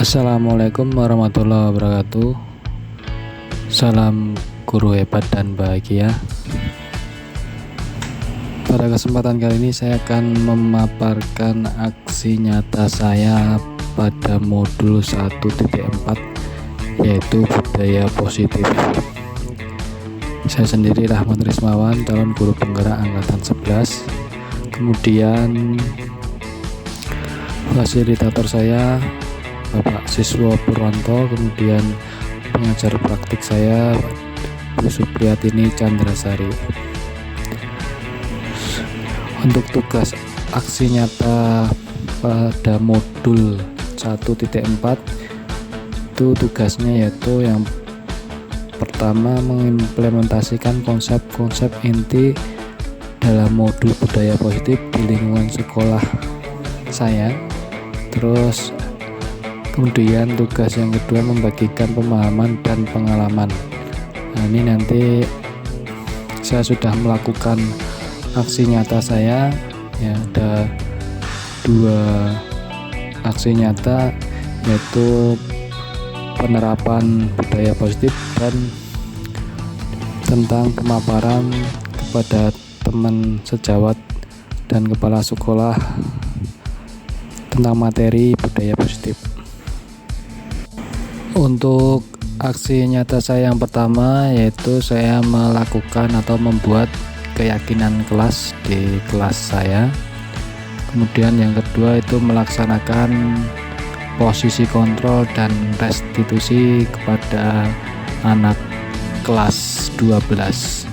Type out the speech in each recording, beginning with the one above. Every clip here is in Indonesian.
Assalamualaikum warahmatullahi wabarakatuh. Salam guru hebat dan bahagia. Pada kesempatan kali ini saya akan memaparkan aksi nyata saya pada modul 1.4, yaitu budaya positif. Saya sendiri Rahmat Rismawan, calon guru penggerak angkatan 11. Kemudian fasilitator saya Bapak Siswo Purwanto, kemudian pengajar praktik saya Bu Supriyatini Chandrasari. Untuk tugas aksi nyata pada modul 1.4 itu tugasnya yaitu yang pertama mengimplementasikan konsep-konsep inti dalam modul budaya positif di lingkungan sekolah saya. Terus kemudian tugas yang kedua membagikan pemahaman dan pengalaman. Nah, ini nanti saya sudah melakukan aksi nyata saya ya, ada 2 aksi nyata, yaitu penerapan budaya positif dan tentang pemaparan kepada teman sejawat dan kepala sekolah tentang materi budaya positif. Untuk aksi nyata saya yang pertama yaitu saya melakukan atau membuat keyakinan kelas di kelas saya. Kemudian yang kedua itu melaksanakan posisi kontrol dan restitusi kepada anak kelas 12.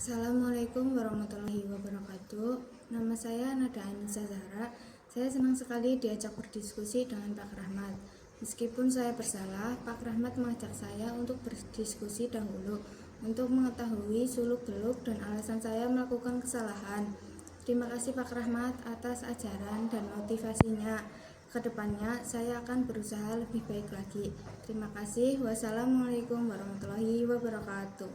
Assalamualaikum warahmatullahi wabarakatuh. Nama saya Nada Anissa Zahra. Saya senang sekali diajak berdiskusi dengan Pak Rahmat. Meskipun saya bersalah, Pak Rahmat mengajak saya untuk berdiskusi dahulu untuk mengetahui suluk-beluk dan alasan saya melakukan kesalahan. Terima kasih Pak Rahmat atas ajaran dan motivasinya. Kedepannya saya akan berusaha lebih baik lagi. Terima kasih. Wassalamualaikum warahmatullahi wabarakatuh.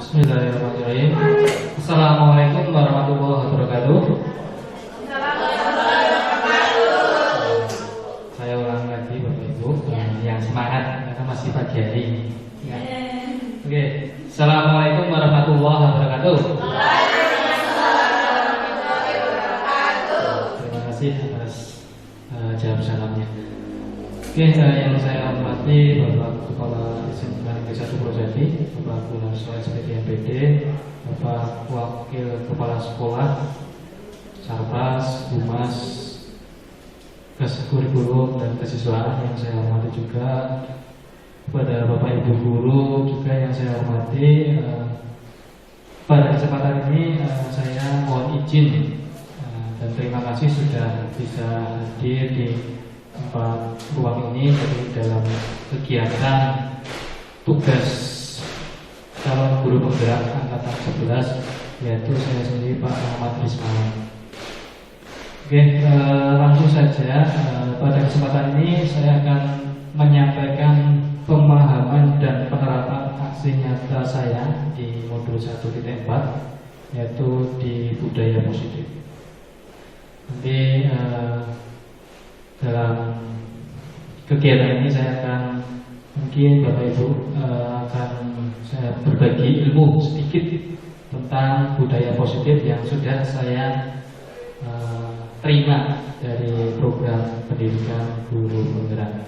Bismillahirrahmanirrahim. Assalamualaikum warahmatullahi wabarakatuh. Saya ulang lagi Bapak Ibu yang semangat sehat karena masih pagi hari. Ya. Oke. Assalamualaikum warahmatullahi wabarakatuh. Terima kasih atas jawab salamnya. Oke, yang saya hormati Bapak Kepala SMK Negeri 1 Purwojati, Bapak Gunarso SPD MPD, Bapak Wakil Kepala Sekolah, Sarpras, Humas, Kurikulum dan Kesiswaan yang saya hormati juga, kepada Bapak Ibu Guru juga yang saya hormati. Pada kesempatan ini saya mohon izin dan terima kasih sudah bisa hadir di tempat ruang ini dalam kegiatan tugas calon guru penggerak angkatan 11, yaitu saya sendiri Pak Ahmad Rismawan. Oke, langsung saja pada kesempatan ini saya akan menyampaikan pemahaman dan penerapan aksi nyata saya di modul 1.4, yaitu di budaya positif. Nanti dalam kegiatan ini saya akan, mungkin Bapak Ibu akan saya berbagi ilmu sedikit tentang budaya positif yang sudah saya terima dari program pendidikan guru penggerak.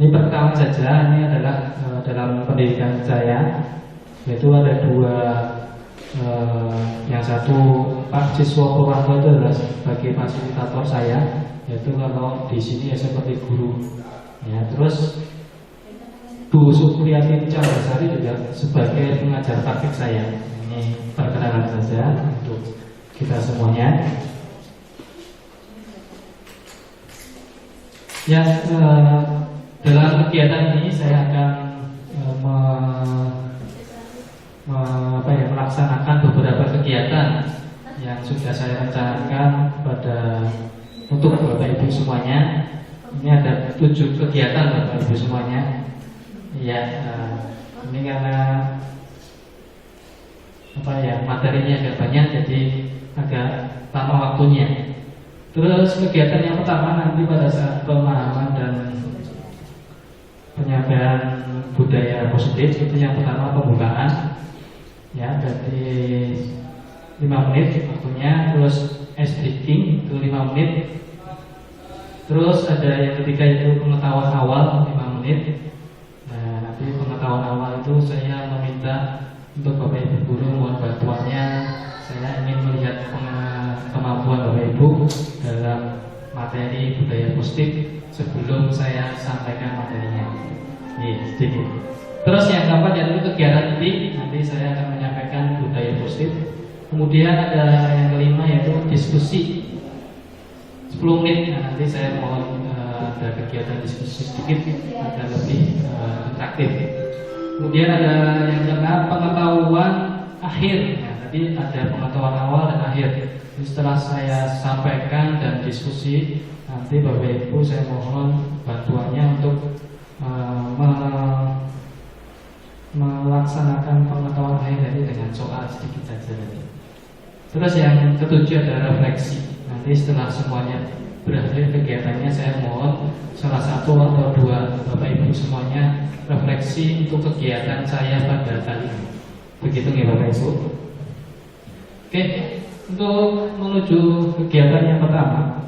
Ini pertama saja, ini adalah dalam pendidikan saya, yaitu ada dua, yang satu Pak Siswa Purwanto itu adalah sebagai fasilitator saya, yaitu kalau di sini ya seperti guru, ya. Terus Bu Supriyati Chandasari juga sebagai pengajar praktik saya. Ini perkenalan saja untuk kita semuanya. Ya, dalam kegiatan ini saya akan melaksanakan beberapa kegiatan yang sudah saya rencanakan untuk Bapak Ibu semuanya. Ini ada 7 kegiatan Bapak Ibu semuanya. Ya, ini karena materinya agak banyak, jadi agak lama waktunya. Terus kegiatan yang pertama nanti pada saat pemahaman dan penyampaian budaya positif, itu yang pertama pembukaan, ya, berarti 5 menit waktunya. Terus ice breaking itu 5 menit. Terus ada yang ketiga itu pengetahuan awal 5 menit. Nah, nanti pengetahuan awal itu saya meminta untuk Bapak Ibu guru mohon bantuannya. Saya ingin melihat kemampuan Bapak Ibu dalam materi budaya positif sebelum saya sampaikan materinya. Sedikit. Terus yang keempat yaitu kegiatan inti, nanti saya akan menyampaikan budaya positif. Kemudian ada yang kelima yaitu diskusi 10 menit. Nah, nanti saya mohon ada kegiatan diskusi sedikit agar lebih interaktif. Kemudian ada yang keenam pengetahuan akhir. Nah, tadi ada pengetahuan awal dan akhir. Jadi setelah saya sampaikan dan diskusi, nanti Bapak Ibu saya mohon bantuannya untuk melaksanakan pengetahuan akhir tadi dengan soal sedikit saja tadi. Terus yang ketujuh adalah refleksi. Nanti setelah semuanya berakhir kegiatannya, saya mohon salah satu atau dua Bapak Ibu semuanya refleksi untuk kegiatan saya pada kali ini. Begitu ya Bapak Ibu. Oke, untuk menuju kegiatan yang pertama,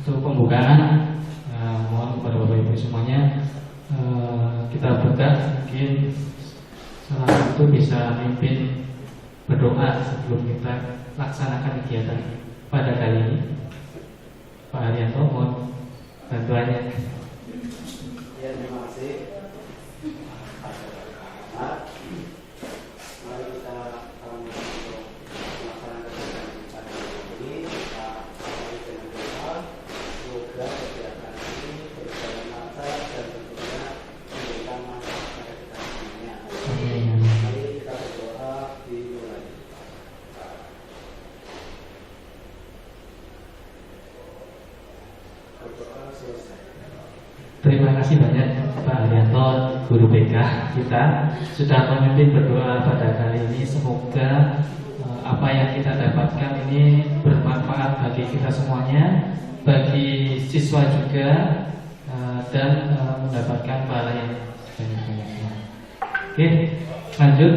untuk pembukaan, mohon kepada Bapak Ibu semuanya kita buka, mungkin salah satu bisa mimpin berdoa sebelum kita laksanakan kegiatan pada kali ini. Pak Haryanto, mohon bantuannya. Ya, terima kasih. Mari kita untuk melaksanakan kegiatan pada hari ini. Kita awali dengan doa. Semoga kegiatan ini berjalan lancar dan tentunya memberikan manfaat pada kita semuanya. Mari kita berdoa dimulai. Berdoa selesai. Terima kasih banyak Pak Haryanto guru BK kita sudah memimpin berdoa pada kali ini. Semoga apa yang kita dapatkan ini bermanfaat bagi kita semuanya, bagi siswa juga, dan mendapatkan pahala yang banyak-banyaknya. Oke, lanjut.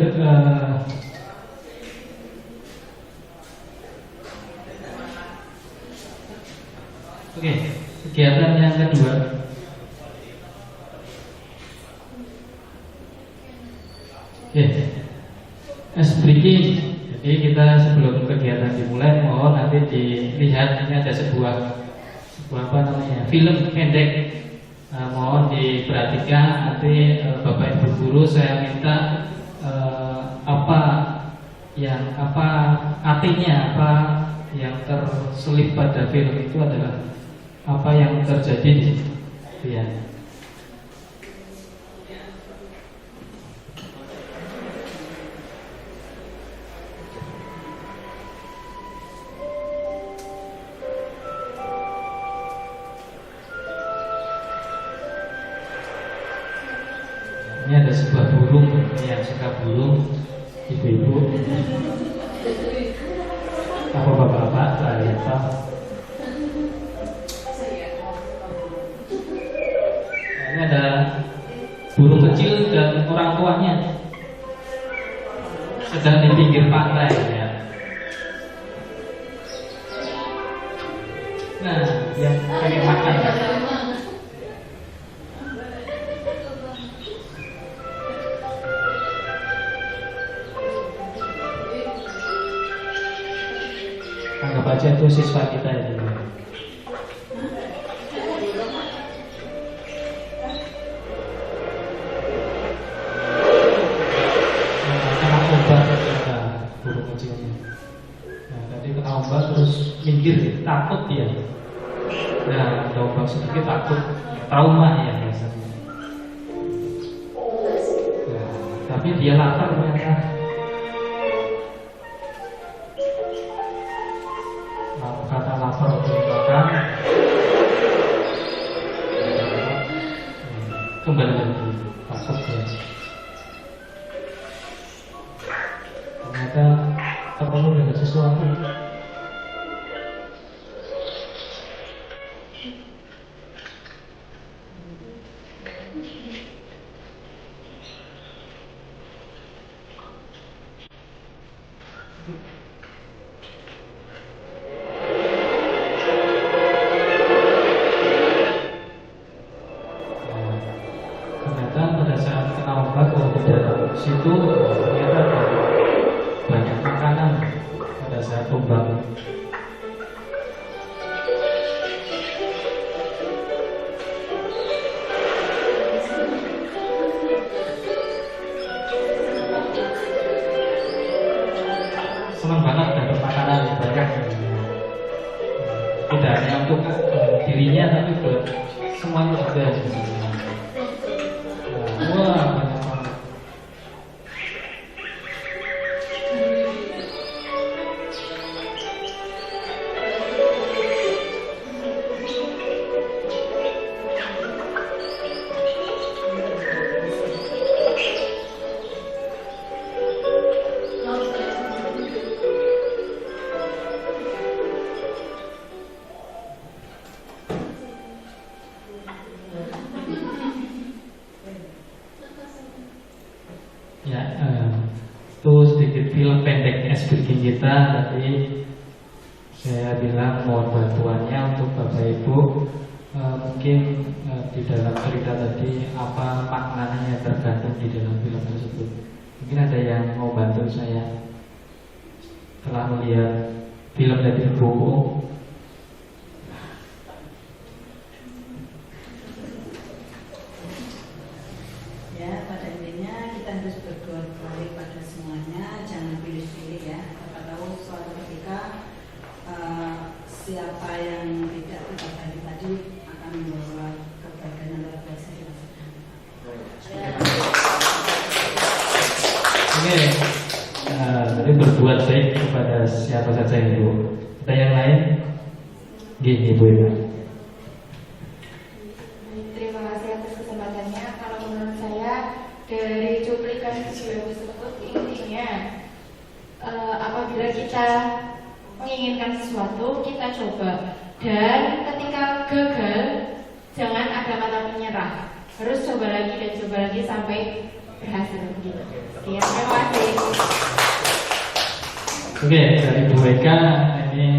Oke, kegiatan yang kedua. Oke, ice breaking. Jadi kita sebelum kegiatan dimulai, mohon nanti dilihat ini ada sebuah apa namanya, film pendek. Mohon diperhatikan nanti Bapak Ibu guru, saya minta artinya apa yang terselip pada film itu adalah apa yang terjadi ya. Ini ada sebuah burung yang suka burung, ibu-ibu, apa bapak-bapak, apa? Ini ada burung kecil dan orang tuanya sedang di pinggir pantai ya. Nah, yang pengen makan kan? Anggap aja itu siswa kita ya. Kena ombak ternyata burung kecilnya. Nah, tadi kena ombak terus minggir, takut dia. Nah, ada ombak sedikit takut, trauma ya biasanya. Nah, tapi dia lapar ternyata. Kata lapar untuk makan, kembali lagi takut ya. Ternyata terpenuhi dengan sesuatu. Situ ternyata banyak makanan pada saat ombak. Senang banget dapat makanan banyak. Tidak hanya untuk dirinya tapi buat semuanya juga. Wah, banyak banget. Ya, itu sedikit film pendek ice breaking kita. Tadi saya bilang mohon bantuannya untuk Bapak Ibu. Mungkin di dalam cerita tadi apa maknanya yang tergantung di dalam film tersebut. Mungkin ada yang mau bantu saya telah melihat film dari buku. Ya, pada intinya kita harus berdoa kepada semuanya, jangan pilih-pilih ya. Siapa tahu suatu ketika siapa yang tidak kita balik tadi akan membawa kebaikan yang luar biasa di masa depan. Oke, tadi berbuat baik kepada siapa saja Ibu. Ada yang lain? Gini Ibu ya. Terima kasih atas kesempatannya. Kalau menurut saya dari cuplikan video tersebut intinya apabila kita menginginkan sesuatu kita coba, dan ketika gagal jangan ada kata menyerah, harus coba lagi dan coba lagi sampai berhasil begitu. Sekian, terima kasih. Oke, dari Bu Eka ini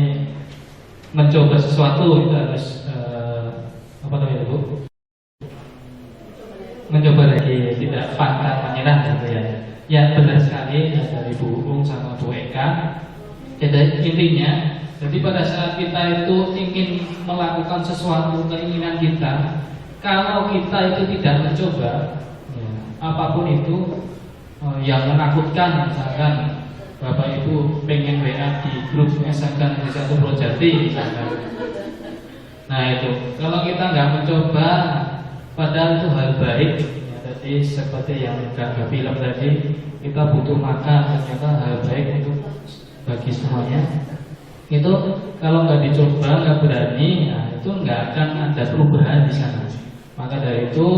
mencoba sesuatu itu harus apa namanya Bu? Mencoba lagi, tidak pantang menyerah gitu ya. Ya benar sekali dari Bu Ung sama Bu Eka. Jadi intinya, jadi pada saat kita itu ingin melakukan sesuatu keinginan kita, kalau kita itu tidak mencoba, ya, apapun itu yang menakutkan, misalkan Bapak Ibu pengen WA di grup SMK Desa Purwojati misalkan. Nah itu, kalau kita nggak mencoba, padahal itu hal baik. Ya, jadi seperti yang Kak bilang tadi, kita butuh makan, ternyata hal baik untuk bagi semuanya. Itu kalau nggak dicoba, nggak berani, ya, itu nggak akan ada perubahan di sana. Maka dari itu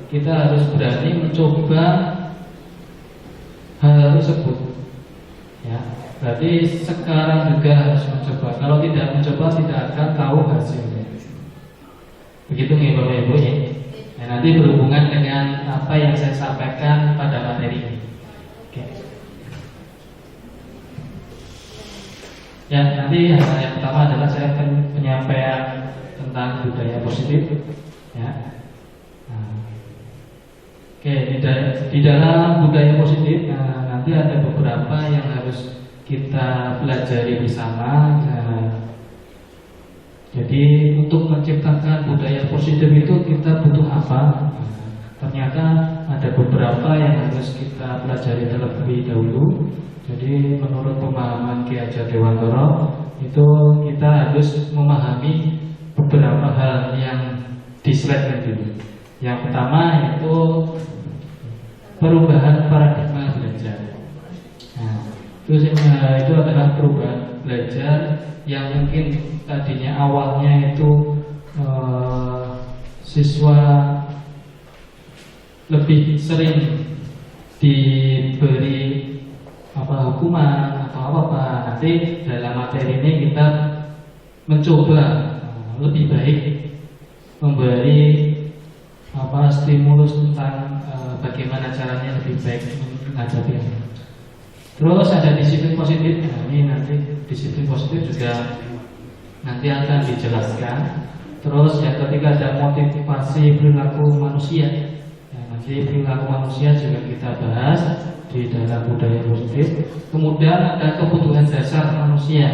kita harus berani mencoba hal tersebut. Ya, berarti sekarang juga harus mencoba. Kalau tidak mencoba tidak akan tahu hasilnya. Begitu nih Bapak Ibu ya. Nah, nanti berhubungan dengan apa yang saya sampaikan pada materi ini. Oke. Ya, nanti yang pertama adalah saya akan penyampaian tentang budaya positif. Ya. Oke, di dalam budaya positif, nanti ada beberapa yang harus kita pelajari bersama. Jadi untuk menciptakan budaya positif itu kita butuh apa? Ternyata ada beberapa yang harus kita pelajari terlebih dahulu. Jadi menurut pemahaman Ki Hajar Dewantara itu kita harus memahami beberapa hal yang di slide dulu. Yang pertama yaitu perubahan paradigma belajar. Nah, itu adalah perubahan belajar yang mungkin tadinya awalnya itu siswa lebih sering diberi hukuman atau apa. Nanti dalam materi ini kita mencoba lebih baik memberi stimulus tentang bagaimana caranya lebih baik menghadapi ini. Terus ada disiplin positif. Nah, ini nanti disiplin positif juga nanti akan dijelaskan. Terus yang ketiga ada motivasi perilaku manusia. Nah, nanti perilaku manusia juga kita bahas di dalam budaya positif. Kemudian ada kebutuhan dasar manusia.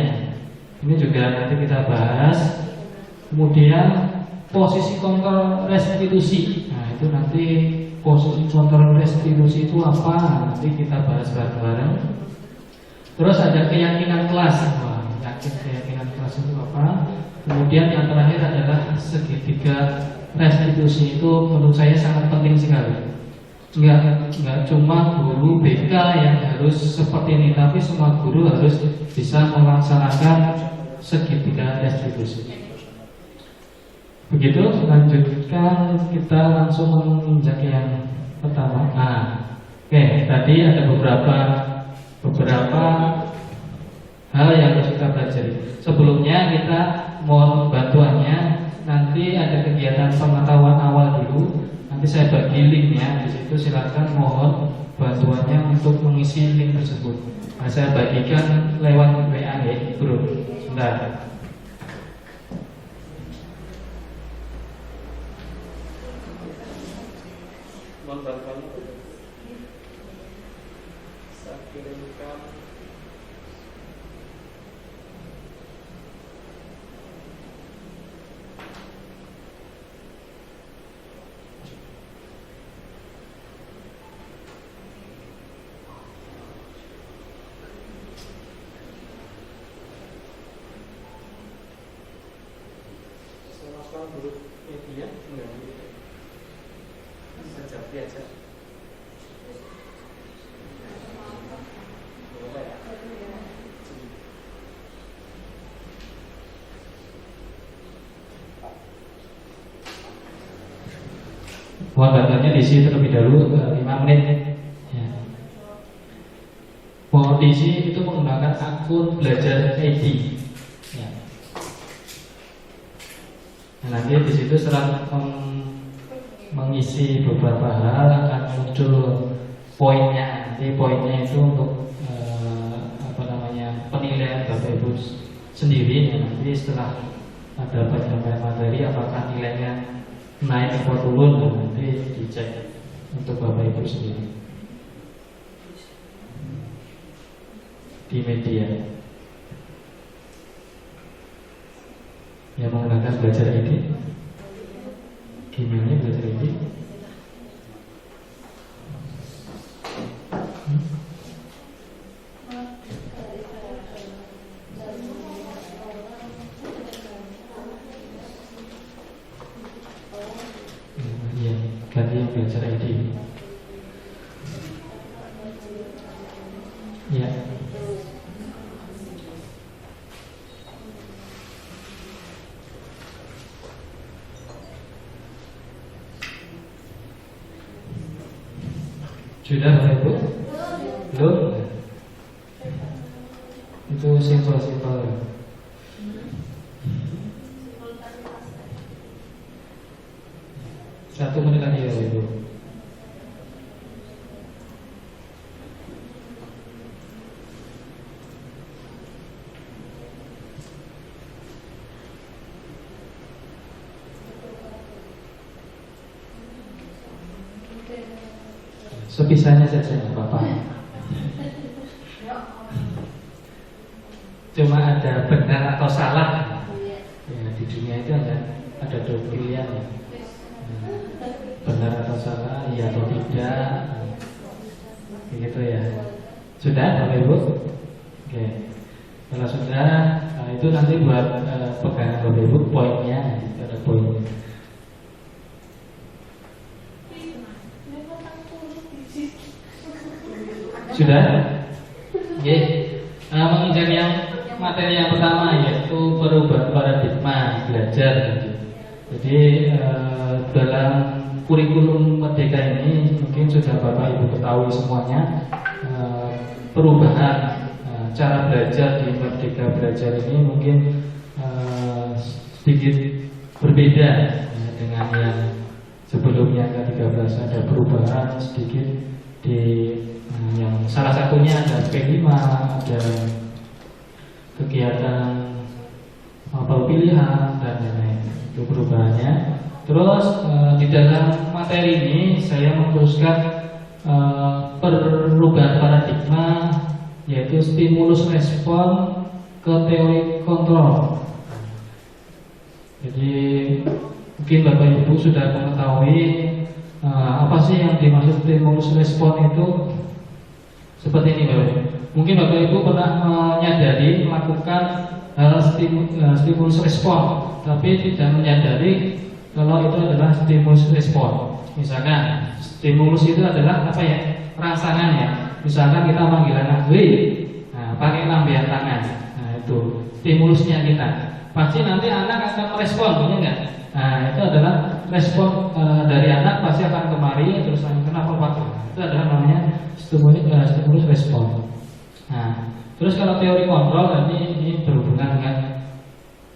Ini juga nanti kita bahas. Kemudian posisi kontrol restitusi. Nah, itu nanti posisi kontrol restitusi itu apa? Nanti kita bahas bareng-bareng. Terus ada keyakinan kelas. Wah, keyakinan kelas itu apa? Kemudian yang terakhir adalah segitiga restitusi. Itu menurut saya sangat penting sekali. Enggak cuma guru BK yang harus seperti ini, tapi semua guru harus bisa melaksanakan segitiga restitusi. Begitu, lanjutkan kita langsung menginjak yang pertama. Oke, tadi ada beberapa hal yang harus kita pelajari. Sebelumnya kita mohon bantuannya. Nanti ada kegiatan pengetahuan awal dulu. Nanti saya bagi linknya di situ. Silakan mohon bantuannya untuk mengisi link tersebut. Nah, saya bagikan lewat WA grup. Sebentar. Saya kirimkan grup media saja biasa. Mohon bantuannya diisi terlebih dahulu 5 menit. Ya. Mohon diisi itu menggunakan akun belajar ID. Ya. Nah, nanti di situ setelah mengisi beberapa hal akan muncul poinnya. Nanti poinnya itu untuk penilaian Bapak Ibu sendiri. Ya. Nanti setelah ada penyampaian materi apakah nilainya naik atau turun, dan nanti dicek untuk Bapak Ibu sendiri di media yang menggunakan belajar ID. Gmailnya belajar ID. Ganti yang belajar ID. Ya. Sudah Bapak Ibu? Belum? Itu simpel-simpel. Satu menit lagi ya Ibu. Sepisahnya saja Bapak. Cuma ada benar atau salah. Ya, di dunia itu ada 2 pilihan ya. Benar atau salah, iya atau tidak, begitu ya. Sudah Bapak Ibu? Oke. Kalau sudah, itu nanti buat pegangan Bapak Ibu poinnya, ada poinnya. Sudah? Oke. Menginjak yang materi yang pertama yaitu perubahan paradigma belajar. Jadi dalam kurikulum Merdeka ini mungkin sudah Bapak Ibu ketahui semuanya, perubahan cara belajar di Merdeka Belajar ini mungkin sedikit berbeda dengan yang sebelumnya ke-13. Ada perubahan sedikit di yang salah satunya ada P5, ada kegiatan apel pilihan dan lain-lain. Itu perubahannya. Terus di dalam materi ini saya mengkhususkan perubahan paradigma, yaitu stimulus respon ke teori kontrol. Jadi mungkin Bapak Ibu sudah mengetahui apa sih yang dimaksud stimulus respon itu. Seperti ini Bapak Ibu. Mungkin Bapak Ibu pernah menyadari melakukan stimulus respon, tapi tidak menyadari kalau itu adalah stimulus respon. Misalkan stimulus itu adalah apa ya? Rangsangan ya. Misalkan kita manggil anak, "Wih," nah, pakai lambaian tangan. Nah, itu stimulusnya kita. Pasti nanti anak akan merespon, ya enggak? Nah, itu adalah respon dari anak, pasti akan kemari terus kenapa Pak? Itu adalah namanya stimulus respon. Nah, terus kalau teori kontrol tadi ini berhubungan dengan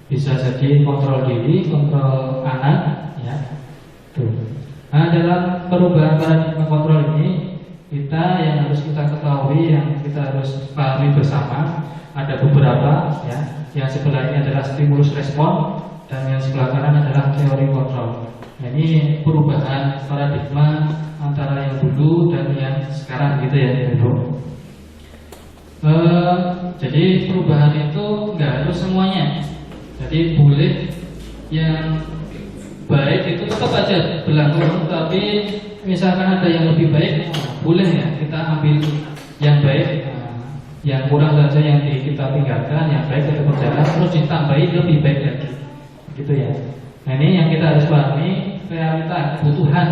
bisa jadi kontrol diri, kontrol anak, ya. Tuh. Nah, dalam perubahan paradigma kontrol ini kita yang harus kita ketahui, yang kita harus pahami bersama, ada beberapa, ya. Yang sebelah ini adalah stimulus respon dan yang sebelah kanan adalah teori kontrol. Nah, ini perubahan paradigma antara yang dulu dan yang sekarang, gitu ya, Ibu. Jadi perubahan itu nggak harus semuanya. Jadi boleh yang baik itu tetap aja berlaku, tapi misalkan ada yang lebih baik, boleh ya kita ambil yang baik, yang kurang saja yang kita tinggalkan, yang baik tetap berjalan, terus ditambahi lebih baik lagi, gitu ya. Nah, ini yang kita harus pahami, realita kebutuhan.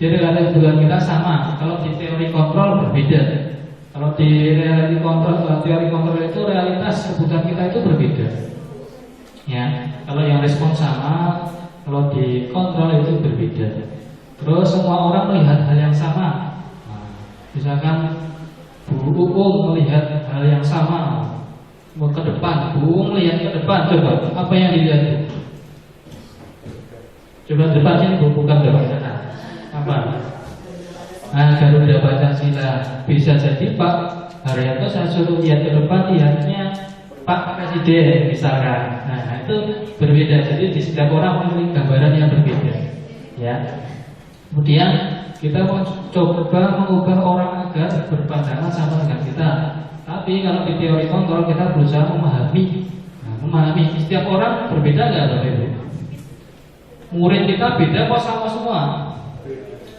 Jadi realita kebutuhan kita sama. Kalau di teori kontrol berbeda. Kalau di teori kontrol itu realitas kebutuhan kita itu berbeda. Ya, kalau yang respon sama, Kalau dikontrol itu berbeda. Terus semua orang melihat hal yang sama. Nah, misalkan Bu Uung melihat hal yang sama, mau ke depan, Bu Uung melihat ke depan, coba apa yang dilihat? Coba depannya bukan depan sana. Apa? Nah, Garuda Pancasila. Bisa jadi Pak Haryanto saya suruh lihat ke depan, lihatnya Pak Presiden misalkan. Nah, itu berbeda. Jadi di setiap orang memiliki gambaran yang berbeda. Ya. Kemudian kita mau coba mengubah orang agar berpandangan sama dengan kita. Tapi kalau di teori kontrol kita berusaha memahami. Nah, memahami setiap orang berbeda nggak, Bapak Ibu? Murid kita beda kok sama semua?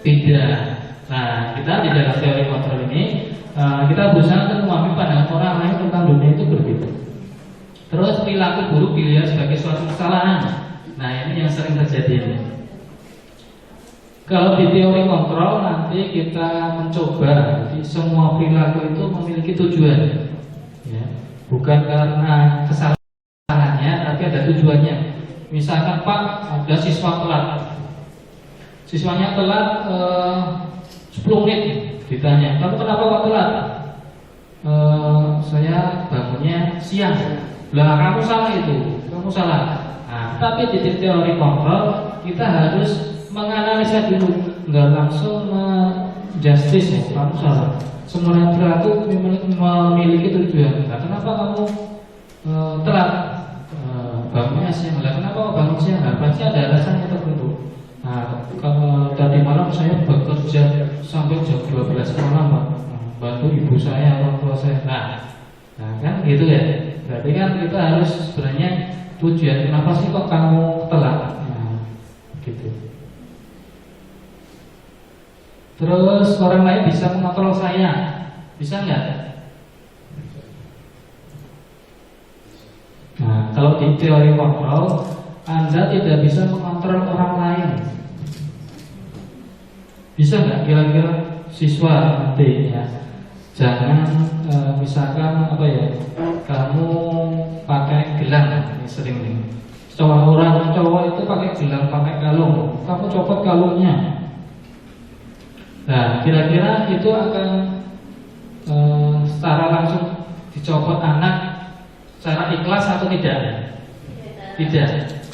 Beda. Nah, kita di dalam teori kontrol ini kita berusaha untuk memahami pandangan orang lain tentang dunia itu berbeda. Terus perilaku buruk dilihat sebagai suatu kesalahan. Nah, ini yang sering terjadi. Kalau di teori kontrol nanti kita mencoba, jadi semua perilaku itu memiliki tujuan, ya. Bukan karena kesalahannya, tapi ada tujuannya. Misalkan Pak, ada siswa telat, siswanya telat 10 menit, ditanya, kamu kenapa kok telat? Saya bangunnya siang. Lah kamu salah itu, kamu salah. Nah, tapi di teori kontrol kita harus menganalisa dulu, nggak langsung justice, kamu salah. Semua perilaku memiliki tujuan. Nah, kenapa kamu telat bangunnya siang? Lah kenapa bangun siang? Nah, pasti ada alasannya tertentu. Nah, kalau tadi malam saya bekerja sampai jam 12 malam, Pak, bantu ibu saya, orang tua saya. Nah kan gitu ya. Berarti kan kita harus sebenarnya tujuan kenapa sih kok kamu telat? Nah, gitu. Terus orang lain bisa mengontrol saya, bisa nggak? Nah, kalau di teori kontrol, Anda tidak bisa mengontrol orang lain. Bisa nggak kira-kira siswa nanti ya? Jangan misalkan apa ya? Kamu pakai gelang, ini sering nih. Orang cowok itu pakai gelang, pakai kalung. Kamu copot kalungnya. Nah, kira-kira itu akan secara langsung dicopot anak secara ikhlas atau tidak? Tidak,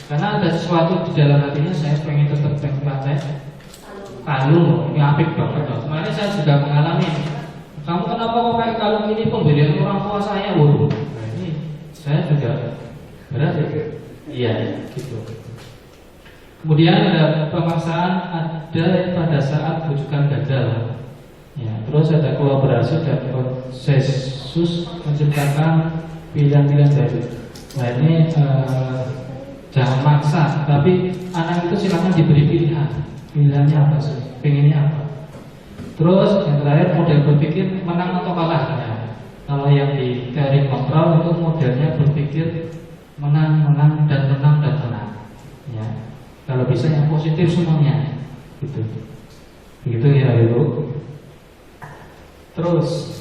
karena ada sesuatu di dalam hatinya. Saya pengen tetap pakai kalung, ini apik banget. Kemarin saya juga mengalami. Kamu kenapa kok pakai kalung ini? Pemberian orang tua saya, waduh. Nah, ini saya juga berat ya. Iya, gitu. Kemudian ada pemaksaan, ada pada saat rujukan gagal. Ya, terus ada kolaborasi dan konsensus menciptakan pilihan-pilihan baru. Nah, ini jangan maksa, tapi anak itu silakan diberi pilihan. Pilihannya apa sih? Pengennya apa? Terus yang terakhir model berpikir menang atau kalah. Ya, kalau yang di teori kontrol itu modelnya berpikir menang, menang dan menang dan menang. Ya. Kalau bisa yang positif semuanya, gitu. Begitu ya, Ibu. Terus,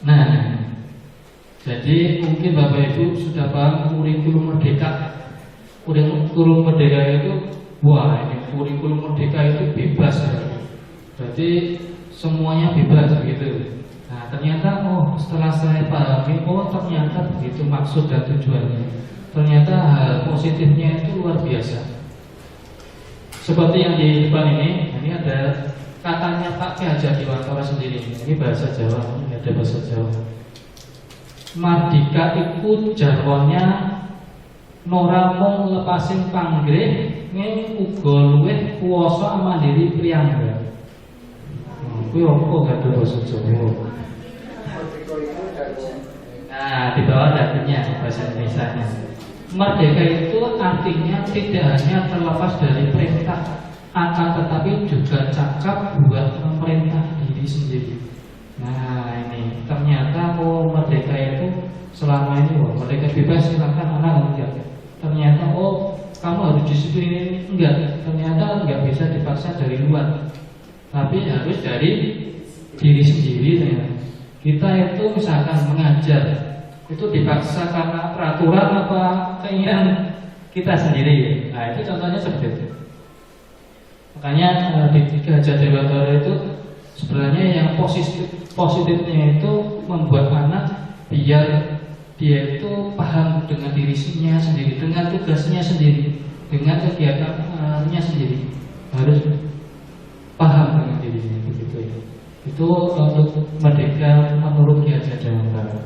nah, jadi mungkin Bapak Ibu sudah paham kurikulum merdeka. Kurikulum merdeka itu, wah, ini kurikulum merdeka itu bebas. Berarti semuanya bebas, begitu. Nah, ternyata, oh, setelah saya pahami, oh, ternyata begitu maksud dan tujuannya. Ternyata hal positifnya itu luar biasa. Seperti yang di depan ini ada katanya Pak Ki Hajar Dewantara sendiri. Ini bahasa Jawa, ini ada bahasa Jawa. Mardika iku jarwonya nora mung lepasin panggrih ning uga luwih kuwasa mandiri priyambak. Kuwi opo gak ada bahasa Jawa. Nah, di bawah artinya bahasa Indonesia-nya. Merdeka itu artinya tidak hanya terlepas dari perintah, akan tetapi juga cakap buat memerintah diri sendiri. Nah, ini ternyata merdeka itu selama ini merdeka bebas silakan anak enggak. Ternyata kamu harus disiplin, enggak. Ternyata enggak bisa dipaksa dari luar, tapi harus dari diri sendiri. Kita itu misalkan mengajar itu dipaksa karena peraturan apa keinginan kita sendiri. Nah itu contohnya seperti itu. Makanya di Gajah Dewantara itu sebenarnya yang positifnya itu membuat anak biar dia itu paham dengan dirinya sendiri, dengan tugasnya sendiri, dengan kegiatannya sendiri, harus paham dengan dirinya begitu ya. Itu untuk merdeka menurut Gajah Dewantara.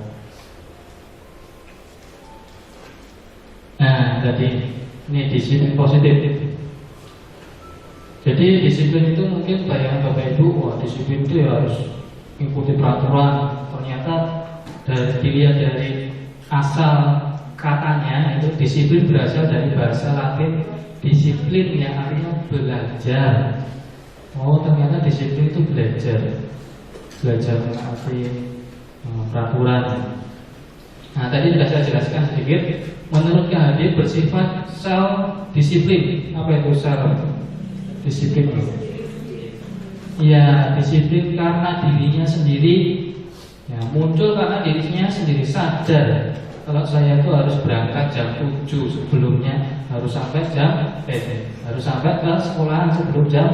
Nah, jadi ini disiplin positif. Jadi disiplin itu mungkin bayangan Bapak Ibu, wah disiplin itu ya harus mengikuti peraturan. Ternyata dilihat dari asal katanya itu disiplin berasal dari bahasa Latin disiplin yang artinya belajar. Oh ternyata disiplin itu belajar mengerti peraturan. Nah tadi sudah saya jelaskan sedikit. Menurut KHD bersifat self disiplin. Apa itu self disiplin? Ya disiplin karena dirinya sendiri. Ya, muncul karena dirinya sendiri sadar kalau saya itu harus berangkat jam 7 sebelumnya harus sampai harus sampai ke sekolahan sebelum jam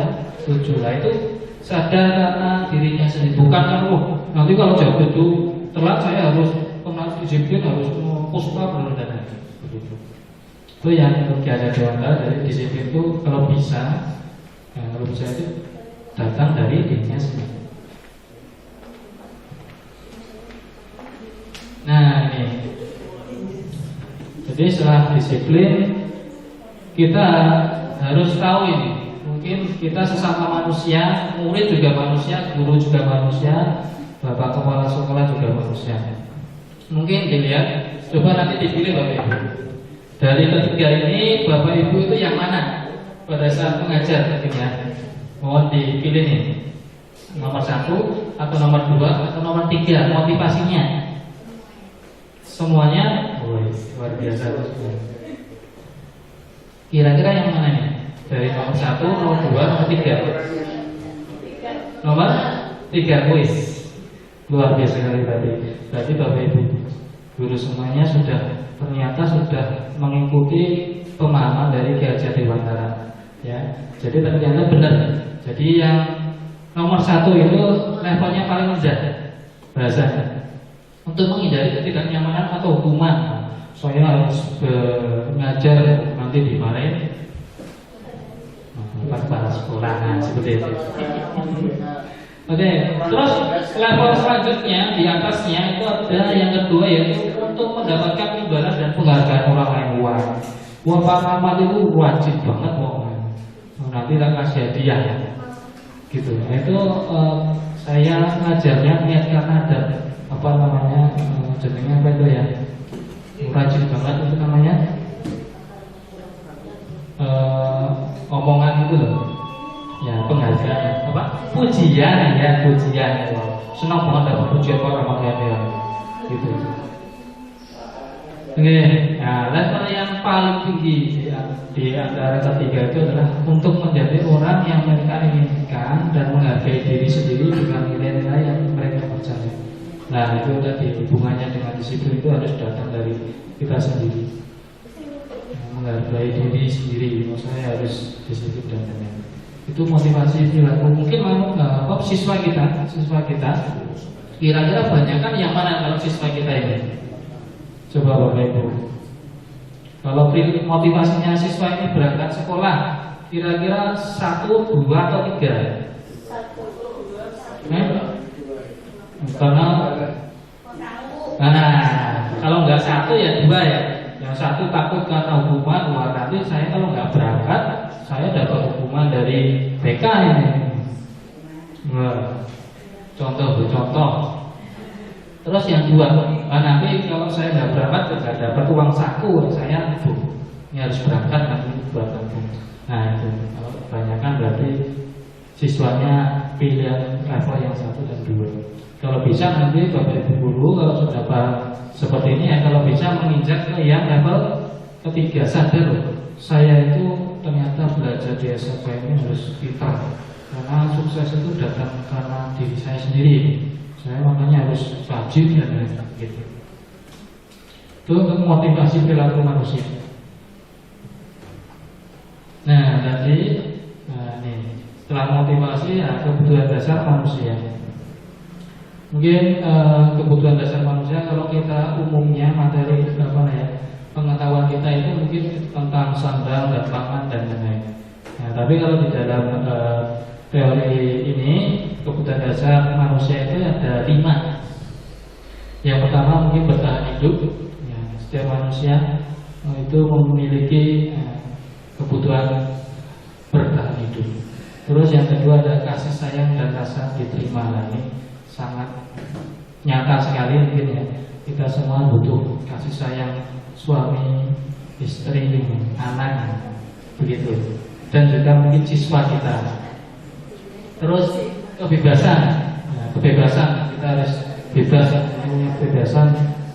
7 lah itu sadar karena dirinya sendiri bukan nanti kalau jam 7 telat saya harus disiplin harus puspa dan begitu. Itu yang menurut Gajah Dewantara dari disiplin itu kalau bisa itu datang dari dirinya sendiri. Nah ini, jadi setelah disiplin kita harus tahu ini. Mungkin kita sesama manusia, murid juga manusia, guru juga manusia, bapak kepala sekolah juga manusia. Mungkin dilihat, coba nanti dipilih Bapak Ibu. Dari ketiga ini Bapak Ibu itu yang mana pada saat mengajar mungkin ya? Mohon dipilih nih, nomor 1 atau nomor 2 atau nomor 3 motivasinya. Semuanya luar biasa. Kira-kira yang mana nih? Dari nomor 1, nomor 2, nomor 3? Nomor 3 kuis. Luar biasa sekali tadi. Berarti Bapak Ibu guru semuanya ternyata sudah mengikuti pemahaman dari Gajah Dewantara. Ya, jadi ternyata benar. Jadi yang nomor 1 itu levelnya paling rendah bahasanya. Untuk menghindari ketidaknyamanan atau hukuman, saya harus mengajar nanti dimarahin kepala sekolah seperti itu. Oke, terus level selanjutnya di atasnya itu ada yang kedua yaitu untuk mendapatkan imbalan dan penghargaan orang lain. Wah Pak Rahmat itu wajib banget nanti tak kasih hadiah gitu. Itu saya ngajarnya niat karena ada jenengnya apa itu ya, rajin banget itu namanya omongan itu loh ya, penghargaan pujian ya, senang banget dapat pujian Pak Rahmat ya gitu. Oke, nah level yang paling tinggi di antara ketiga itu adalah untuk menjadi orang yang mereka inginkan dan menghargai diri sendiri dengan nilai-nilai yang mereka percaya. Nah itu tadi hubungannya dengan disiplin itu harus datang dari kita sendiri, menghargai diri sendiri. Saya harus disiplin dan lain-lain. Itu motivasi perilaku. Mungkin siswa kita kira-kira banyakkan yang mana kalau siswa kita ini? Coba Bapak Ibu, kalau motivasinya siswa ini berangkat sekolah, kira-kira 1, 2 atau 3? 1. Karena kalau nggak 1 ya 2 ya. Yang 1 takut karena hukuman, nanti saya kalau nggak berangkat saya dapat hukuman dari BK ini. Contoh. Terus yang 2, nanti kalau saya nggak berangkat nggak dapat uang saku, saya ini harus berangkat nanti buat nabung. Nah itu kalau kebanyakan berarti siswanya pilihan level yang 1 dan 2. Kalau bisa nanti Bapak Ibu guru kalau sudah paham seperti ini ya, kalau bisa menginjak ke yang level ketiga, sadar loh, saya itu ternyata belajar di SMP ini harus pintar, karena sukses itu datang karena diri saya sendiri. Saya makanya harus rajin dan lain-lain gitu. Itu untuk motivasi perilaku manusia. Nah, tadi nih, setelah motivasi ya, kebutuhan dasar manusia. Mungkin kebutuhan dasar manusia kalau kita umumnya materi pengetahuan kita itu mungkin tentang sandang dan pangan dan lain-lain. Nah, tapi kalau di dalam teori ini kebutuhan dasar manusia itu ada 5. Yang pertama mungkin bertahan hidup. Ya, setiap manusia itu memiliki kebutuhan bertahan hidup. Terus yang kedua ada kasih sayang dan rasa diterima. Nah, ini sangat nyata sekali mungkin ya. Kita semua butuh kasih sayang suami, istri, anak, begitu. Dan juga mungkin siswa kita. Terus kebebasan, kebebasan kita harus bebas, kebebasan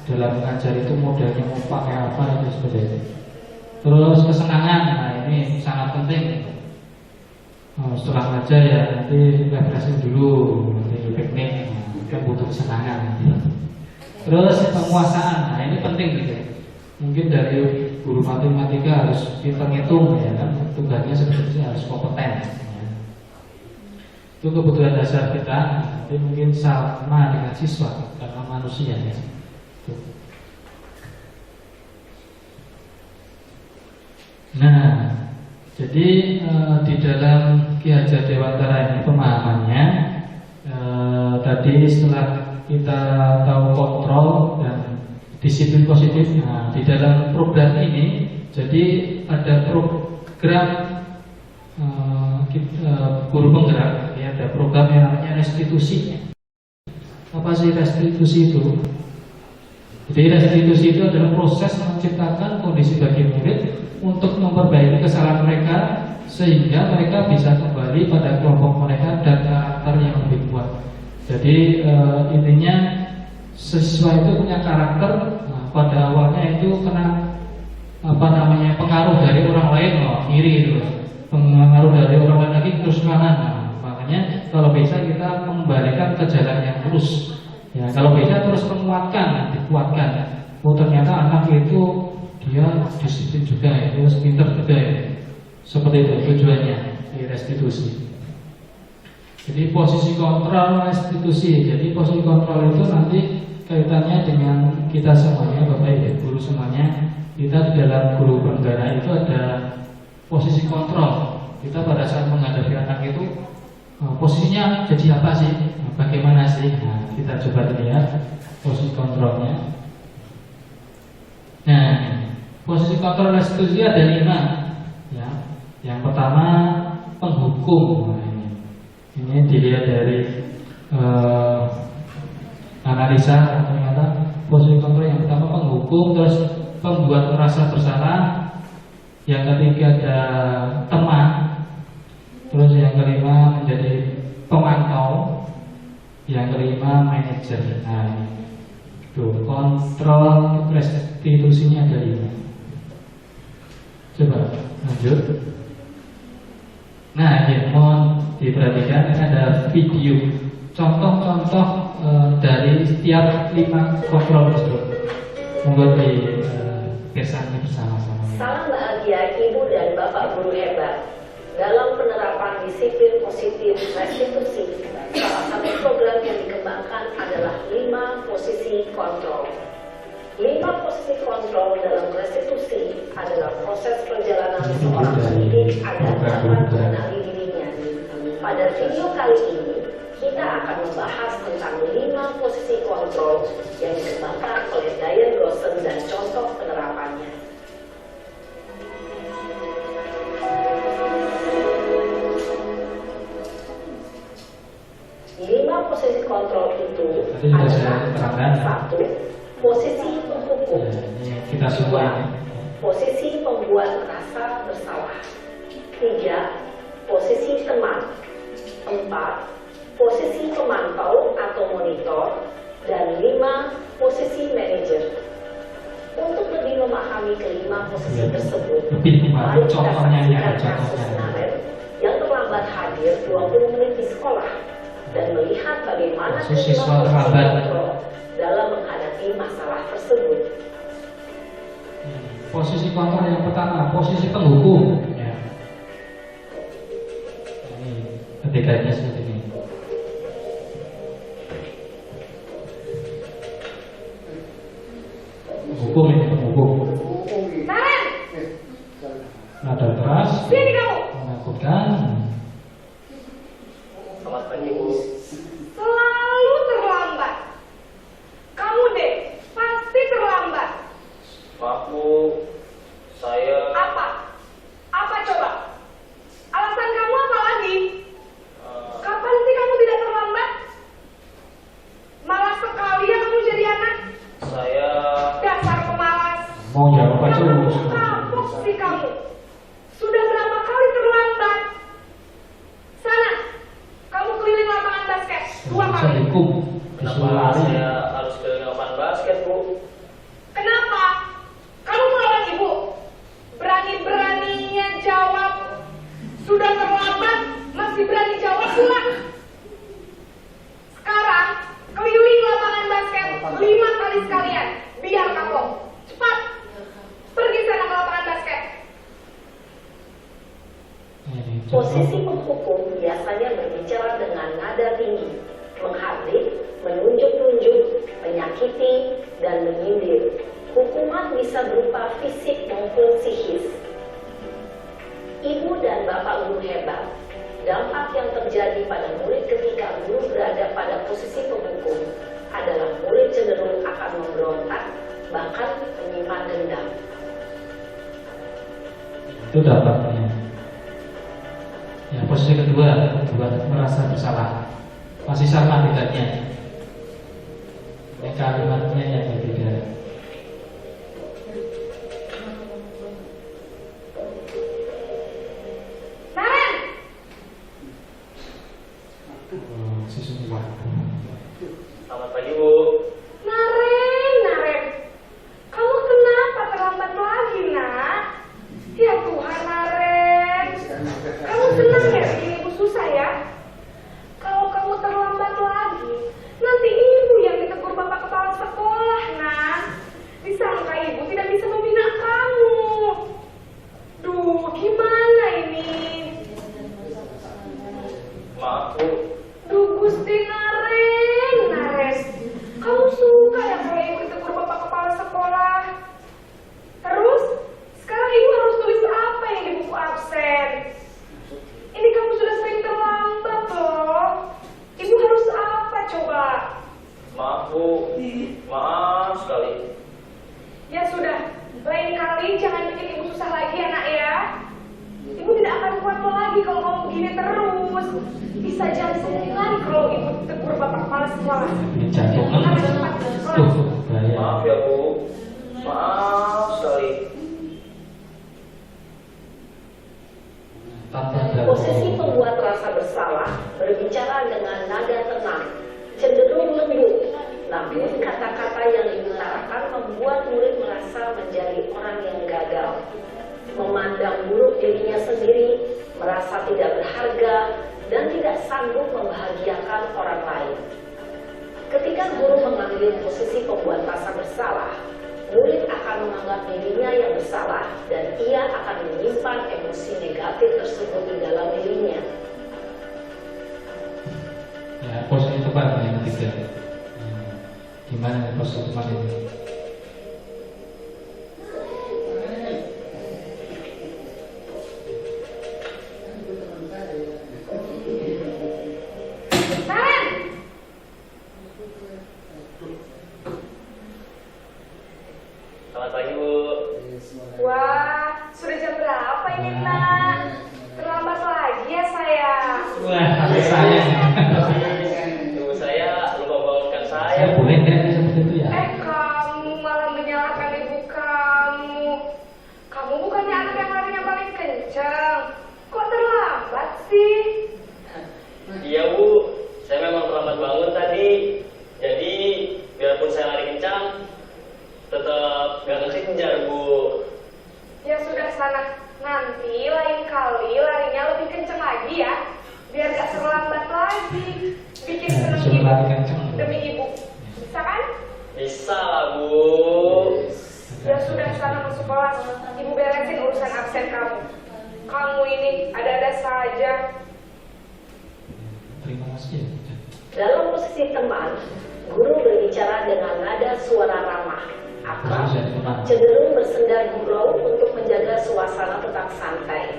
dalam mengajar itu modelnya mau pakai apa itu seperti itu. Terus kesenangan, nah ini sangat penting. Setelah ngajar ya nanti refreshing dulu, nanti piknik, kan butuh kesenangan. Terus penguasaan, nah ini penting gitu. Mungkin dari guru matematika harus hitung-hitung ya kan, tugasnya sebenarnya harus kompeten. Ya. Itu kebutuhan dasar kita, tapi mungkin sama dengan siswa karena manusia ya. Nah, jadi di dalam Ki Hajar Dewantara ini pemahamannya tadi setelah kita tahu kontrol dan disiplin positif, nah, di dalam program ini jadi ada program guru penggerak, ya, ada program yang namanya restitusi. Apa sih restitusi itu? Jadi restitusi itu adalah proses menciptakan kondisi bagi murid untuk memperbaiki kesalahan mereka sehingga mereka bisa kembali pada kelompok mereka dan karakter yang lebih kuat. Jadi intinya siswa itu punya karakter. Nah, pada awalnya itu kena pengaruh dari orang lain, iri itu, pengaruh dari orang lain lagi terus semangat. Nah, makanya kalau bisa kita mengembalikan ke jalan yang lurus. Ya, kalau bisa terus menguatkan, dikuatkan. Oh ternyata anak itu dia disiplin juga ya, dia pintar juga ya. Seperti itu tujuannya di restitusi. Jadi posisi kontrol restitusi. Jadi posisi kontrol itu nanti kaitannya dengan kita semuanya, Bapak Ibu guru semuanya. Kita di dalam guru penggerak itu ada posisi kontrol. Kita pada saat menghadapi anak itu posisinya jadi apa sih? Bagaimana sih? Nah, kita coba lihat posisi kontrolnya. Nah, posisi kontrol restitusi ada 5. Ya. Yang pertama penghukum. Nah, ini dilihat dari analisa. Ternyata posisi kontrol yang pertama penghukum, terus pembuat merasa bersalah. Yang ketiga ada teman. Terus yang kelima menjadi pemantau. Yang kelima manajer. Nah, itu kontrol restitusinya ada 5. Coba lanjut. Nah, ini mohon diperhatikan, ini ada video contoh-contoh dari setiap 5 kontrol tersebut. Monggo di kesannya bersama-sama. Salam bahagia Ibu dan Bapak guru hebat. Dalam penerapan disiplin positif restitusi, salah satu program yang dikembangkan adalah 5 posisi kontrol. 5 posisi kontrol dalam restitusi adalah proses perjalanan seorang pendidik agar dapat mengenali dirinya. Pada video kali ini, kita akan membahas tentang 5 posisi kontrol yang dikembangkan oleh Diane Gossen dan contoh penerapannya. 5 posisi kontrol itu adalah 1. Posisi penghukum. Kita semua. Posisi pembuat rasa bersalah. 3. Posisi teman. 4. Posisi pemantau atau monitor. Dan 5. Posisi manajer. Untuk lebih memahami kelima posisi tersebut, mari kita saksikan kasus Naren yang terlambat hadir 20 menit di sekolah dan melihat bagaimana kelima posisi kontrol dalam menghadapi masalah tersebut. Posisi kontrol yang pertama, posisi penghukum. Ya. pendekatnya seperti ini. Hukum ini hukum. Naren, Nada keras, sini kamu. menakutkan. Selamat pagi, Bu. Selalu terlambat. Kamu deh, pasti terlambat. Maaf, Bu. Saya Apa? Apa coba? Alasan kamu apa lagi? Kapan sih kamu tidak terlambat? Malas sekali ya kamu jadi anak. saya Dasar pemalas. Mau jawab apa terus? Kapok sih kamu. Sudah berapa kali terlambat? Sana, kamu keliling lapangan basket 2 kali. Assalamualaikum. kenapa saya harus ke lapangan basket, Bu? Kenapa? Kamu melawan ibu. Berani-beraninya jawab. Sudah terlambat, masih berani jawab pula. Sekarang, keliling lapangan basket 5 kali sekalian. Biar kapok. Cepat. Pergi sana ke lapangan basket. Posisi penghukum biasanya berbicara dengan nada tinggi, menghardik, menunjuk-nunjuk, menyakiti, dan menyindir. Hukuman bisa berupa fisik maupun psikis. Ibu dan bapak guru hebat, dampak yang terjadi pada murid ketika guru berada pada posisi penghukum adalah murid cenderung akan memberontak, bahkan menyimpan dendam. Itu dampaknya. Ya, posisi kedua merasa bersalah. Masih sama bedanya. Yang kalimatnya yang berbeda. Naren, Sesungguhnya. Selamat pagi, Bu. Naren, kamu kenapa terlambat lagi, nak? Ya Tuhan, Naren, kamu senang ya bikin ibu susah ya? Kalau kamu terlambat lagi, nanti ibu yang ditegur bapak kepala sekolah, nak. Disangka ibu tidak bisa membina kamu. Duh, gimana ini? Maaf, Bu. Duh, Gusti Naren, kamu suka ya kalau ibu ditegur bapak kepala sekolah? Terus, sekarang ibu harus tulis apa yang di buku absen? Ini kamu sudah sering terlambat loh. Ibu harus apa coba? Maaf, Bu. Maaf sekali. Ya sudah, lain kali jangan bikin ibu susah lagi ya nak ya. Ibu tidak akan kuat lagi kalau kamu begini terus. Bisa jam 9 kalau ibu tegur bapak kepala sekolah. Ini jantungan. Harus cepat ke sekolah. Tuh, bahaya. Maaf ya, Bu. Maaf sekali. Posisi pembuat rasa bersalah berbicara dengan nada tenang, cenderung lembut. Namun kata-kata yang diutarakan membuat murid merasa menjadi orang yang gagal, memandang buruk dirinya sendiri, merasa tidak berharga, dan tidak sanggup membahagiakan orang lain. Ketika guru mengambil posisi pembuat rasa bersalah, murid akan menganggap dirinya yang bersalah dan ia akan menyimpan emosi negatif tersebut di dalam dirinya. Ya, posisi tepat yang ketiga. Gimana posisi tepat ini? Naren! Selamat pagi, Bu. Wah, sudah jam berapa ini nak? Terlambat lagi ya saya. Wah, ada saya. Ibu saya lupa bangunkan saya, Saya Bu. boleh nggak seperti itu ya? Kamu malah menyalahkan ibu kamu. Kamu bukannya anak yang larinya paling kencang. Kok terlambat sih? Iya, Bu. Saya memang terlambat bangun tadi. Jadi, biarpun saya lari kencang, tetap gak kekejar, Bu. Ya sudah sana. Nanti lain kali larinya lebih kencang lagi ya. Biar gak terlambat lagi. Bikin seneng Suruh ibu. lari kencang. Demi ibu. Bisa kan? Bisa lah, Bu. Ya sudah sana masuk kelas. Ibu beresin urusan absen kamu. Kamu ini ada-ada saja. Dalam posisi teman, guru berbicara dengan nada suara ramah, akrab, cenderung bersenda gurau untuk menjaga suasana tetap santai.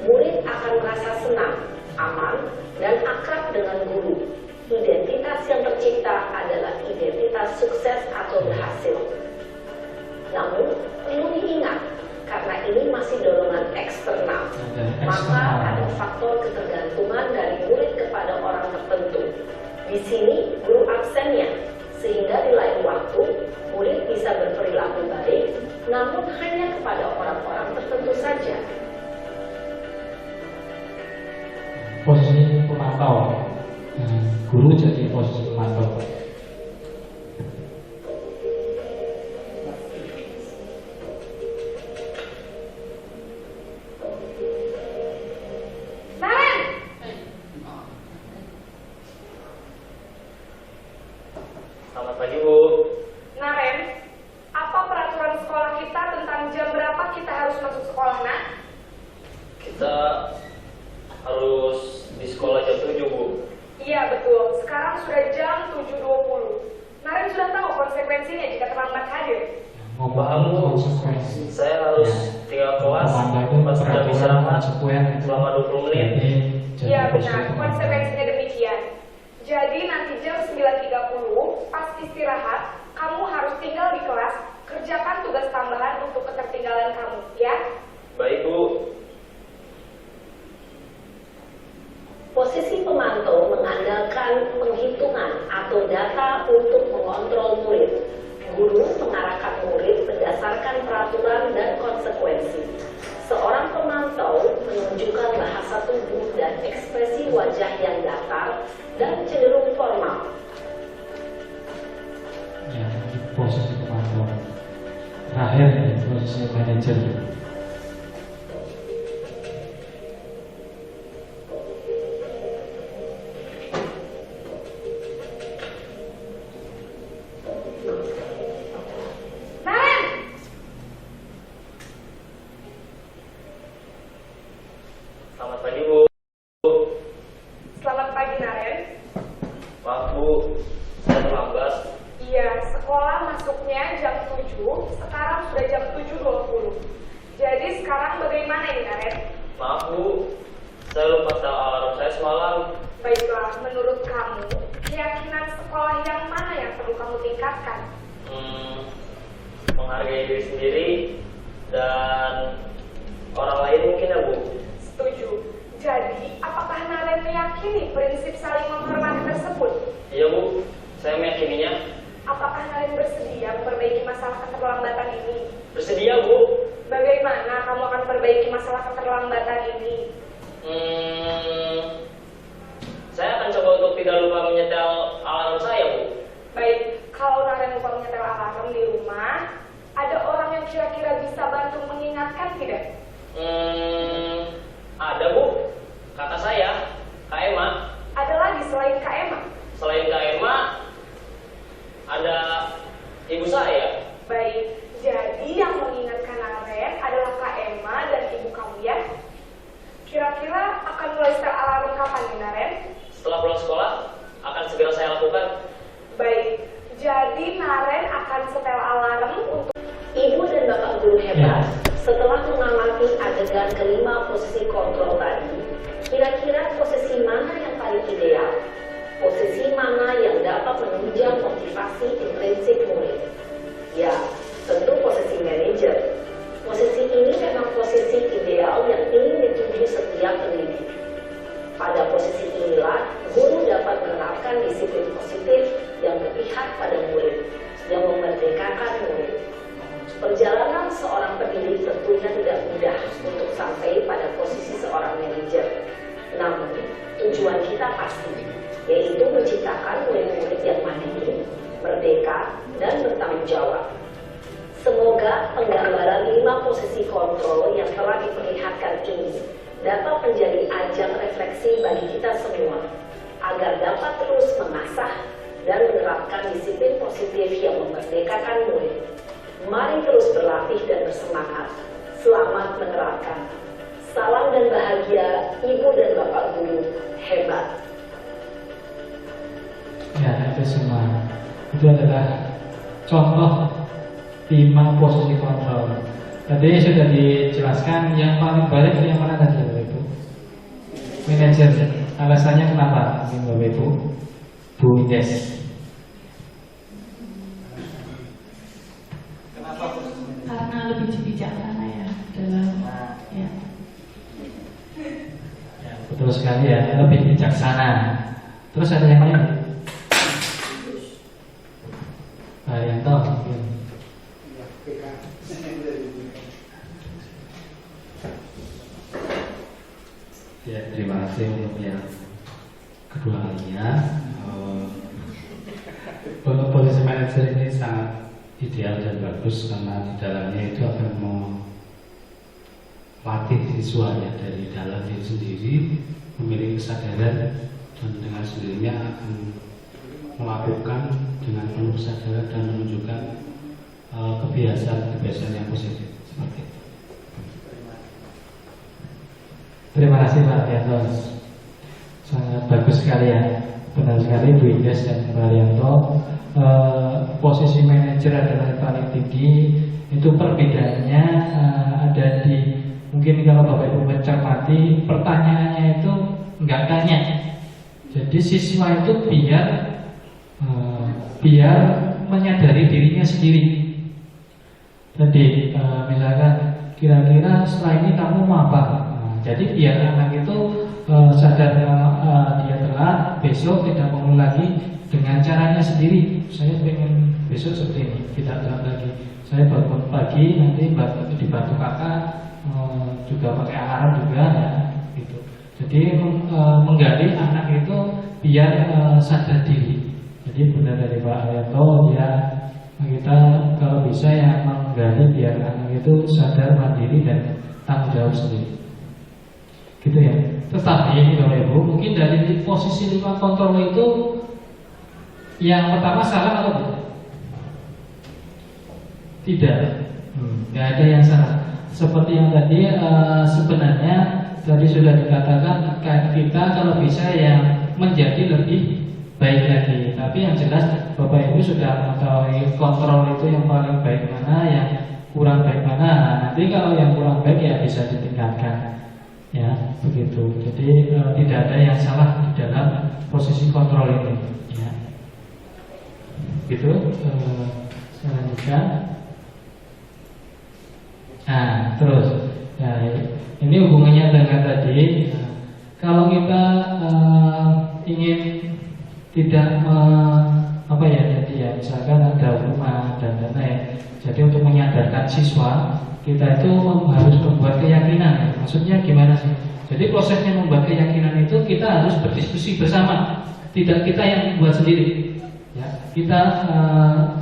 Murid akan merasa senang, aman, dan akrab dengan guru. Identitas yang tercipta adalah identitas sukses atau berhasil. Namun, perlu diingat, karena ini masih dorongan eksternal, maka ada faktor ketergantungan dari murid kepada orang tertentu. Di sini, guru absennya, sehingga di lain waktu, murid bisa berperilaku baik, namun hanya kepada orang-orang tertentu saja. Posisi pemantau, guru jadi posisi pemantau. Selamat pagi, Bu. Naren, apa peraturan sekolah kita tentang jam berapa kita harus masuk sekolah, nak? Kita harus di sekolah jam 7, Bu. Iya, betul. Sekarang sudah jam 7.20. Naren sudah tahu konsekuensinya jika terlambat hadir. Paham, Bu. Saya harus tinggal kelas, 4 jam istirahat selama 20 menit. Iya, benar. Konsekuensinya demikian. Jadi nanti jam 9.30, pas istirahat, kamu harus tinggal di kelas, kerjakan tugas tambahan untuk ketertinggalan kamu, ya? Baik, Bu. Posisi pemantau mengandalkan penghitungan atau data untuk mengontrol murid. Guru mengarahkan murid berdasarkan peraturan dan konsekuensi. Seorang pemantau menunjukkan bahasa tubuh dan ekspresi wajah yang datar dan cenderung formal. Ya, ini posisi pemantau. Terakhir ya, posisi manajer. Selamat pagi, Bu. Selamat pagi, Naren. Maaf, Bu. Saya terlambat. Iya, sekolah masuknya jam 7, sekarang sudah jam 7.20. Jadi sekarang bagaimana ini, Naren? Maaf, Bu. Saya lupa setel alarm saya semalam. Baiklah, menurut kamu, keyakinan sekolah yang mana yang perlu kamu tingkatkan? Menghargai diri sendiri dan orang lain mungkin ya, Bu. Setuju. Jadi, apakah Naren meyakini prinsip saling menghormati tersebut? Iya, Bu. Saya meyakininya. Apakah Naren bersedia memperbaiki masalah keterlambatan ini? Bersedia, Bu. Bagaimana kamu akan perbaiki masalah keterlambatan ini? Saya akan coba untuk tidak lupa menyetel alarm saya, Bu. Baik, kalau Naren lupa menyetel alarm di rumah, ada orang yang kira-kira bisa bantu mengingatkan tidak? Ada, Bu. Kata saya, Kak Emma. Ada lagi selain Kak Emma? Selain Kak Emma, ada ibu saya. Baik, jadi yang mengingatkan Naren adalah Kak Emma dan ibu kamu, ya? Kira-kira akan mulai setel alarm kapan nih, Naren? Setelah pulang sekolah, akan segera saya lakukan. Baik, jadi Naren akan setel alarm untuk... Ibu dan Bapak guru hebat, setelah mengamati adegan kelima posisi kontrol tadi, kira-kira posisi mana yang paling ideal? Posisi mana yang dapat menunjang motivasi intrinsik murid? Ya, tentu posisi manajer. Posisi ini memang posisi ideal yang ingin dituju setiap pendidik. Pada posisi inilah, guru dapat menerapkan disiplin positif yang berpihak pada murid, yang memerdekakan murid. Perjalanan seorang pendidik tentunya tidak mudah untuk sampai pada posisi seorang manajer. Namun, tujuan kita pasti, yaitu menciptakan murid-murid yang mandiri, merdeka, dan bertanggung jawab. Semoga penggambaran 5 posisi kontrol yang telah diperlihatkan ini dapat menjadi ajang refleksi bagi kita semua, agar dapat terus mengasah dan menerapkan disiplin positif yang memerdekakan murid. Mari terus berlatih dan bersemangat. Selamat menerapkan. Salam dan bahagia Ibu dan Bapak Guru hebat. semua. Itu adalah contoh 5 posisi kontrol. Tadi sudah dijelaskan yang paling baik yang mana tadi Bapak Ibu? Manajer. Alasannya kenapa? Mungkin Bapak Ibu Bu Indes. Karena lebih bijaksana ya dalam ya. Ya, betul sekali ya, lebih bijaksana. Terus ada yang lain? Pak Yanto mungkin. Ya, terima kasih untuk yang kedua kalinya. Untuk posisi manajer ini sangat ideal dan bagus karena di dalamnya itu akan melatih siswa ya, dari dalam diri sendiri memiliki kesadaran dan dengan sendirinya akan melakukan dengan penuh kesadaran dan menunjukkan kebiasaan yang positif seperti itu. Terima kasih Pak Yanto. Sangat bagus sekali ya. Benar sekali Bu Indes dan Pak Yanto. Posisi manajer adalah yang paling tinggi. Itu perbedaannya ada di, mungkin kalau Bapak Ibu mencermati, pertanyaannya itu nggak tanya. Jadi siswa itu biar menyadari dirinya sendiri. Jadi misalkan kira-kira setelah ini kamu mau apa? Jadi biar anak itu sadar dia telat, besok tidak mengulang lagi dengan caranya sendiri. Saya pengen besok seperti ini, tidak telat lagi. Saya bangun pagi nanti dibantu kakak juga pakai alarm juga ya, gitu. Jadi menggali anak itu biar sadar diri. Jadi benar dari Pak Ayato ya, kita kalau bisa ya menggali biar anak itu sadar mandiri dan tanggung jawab sendiri. Gitu ya. Tetapi Bapak Ibu, mungkin dari posisi 5 kontrol itu yang pertama salah atau tidak? Tidak. Tidak ada yang salah. Seperti yang tadi sebenarnya tadi sudah dikatakan kita kalau bisa yang menjadi lebih baik lagi. Tapi yang jelas Bapak Ibu sudah mengetahui kontrol itu yang paling baik mana, yang kurang baik mana. Nah, nanti kalau yang kurang baik ya bisa ditingkatkan. Ya, begitu. Jadi tidak ada yang salah di dalam posisi kontrol ini. Ya. Gitu. Selanjutnya. Nah, terus. Ya, ini hubungannya dengan tadi. Nah, kalau kita ingin tidak jadi ya misalkan ada hukuman dan lain-lain. Jadi untuk menyadarkan siswa, kita itu harus membuat keyakinan. Maksudnya gimana sih? Jadi prosesnya membuat keyakinan itu kita harus berdiskusi bersama, tidak kita yang membuat sendiri. Ya, kita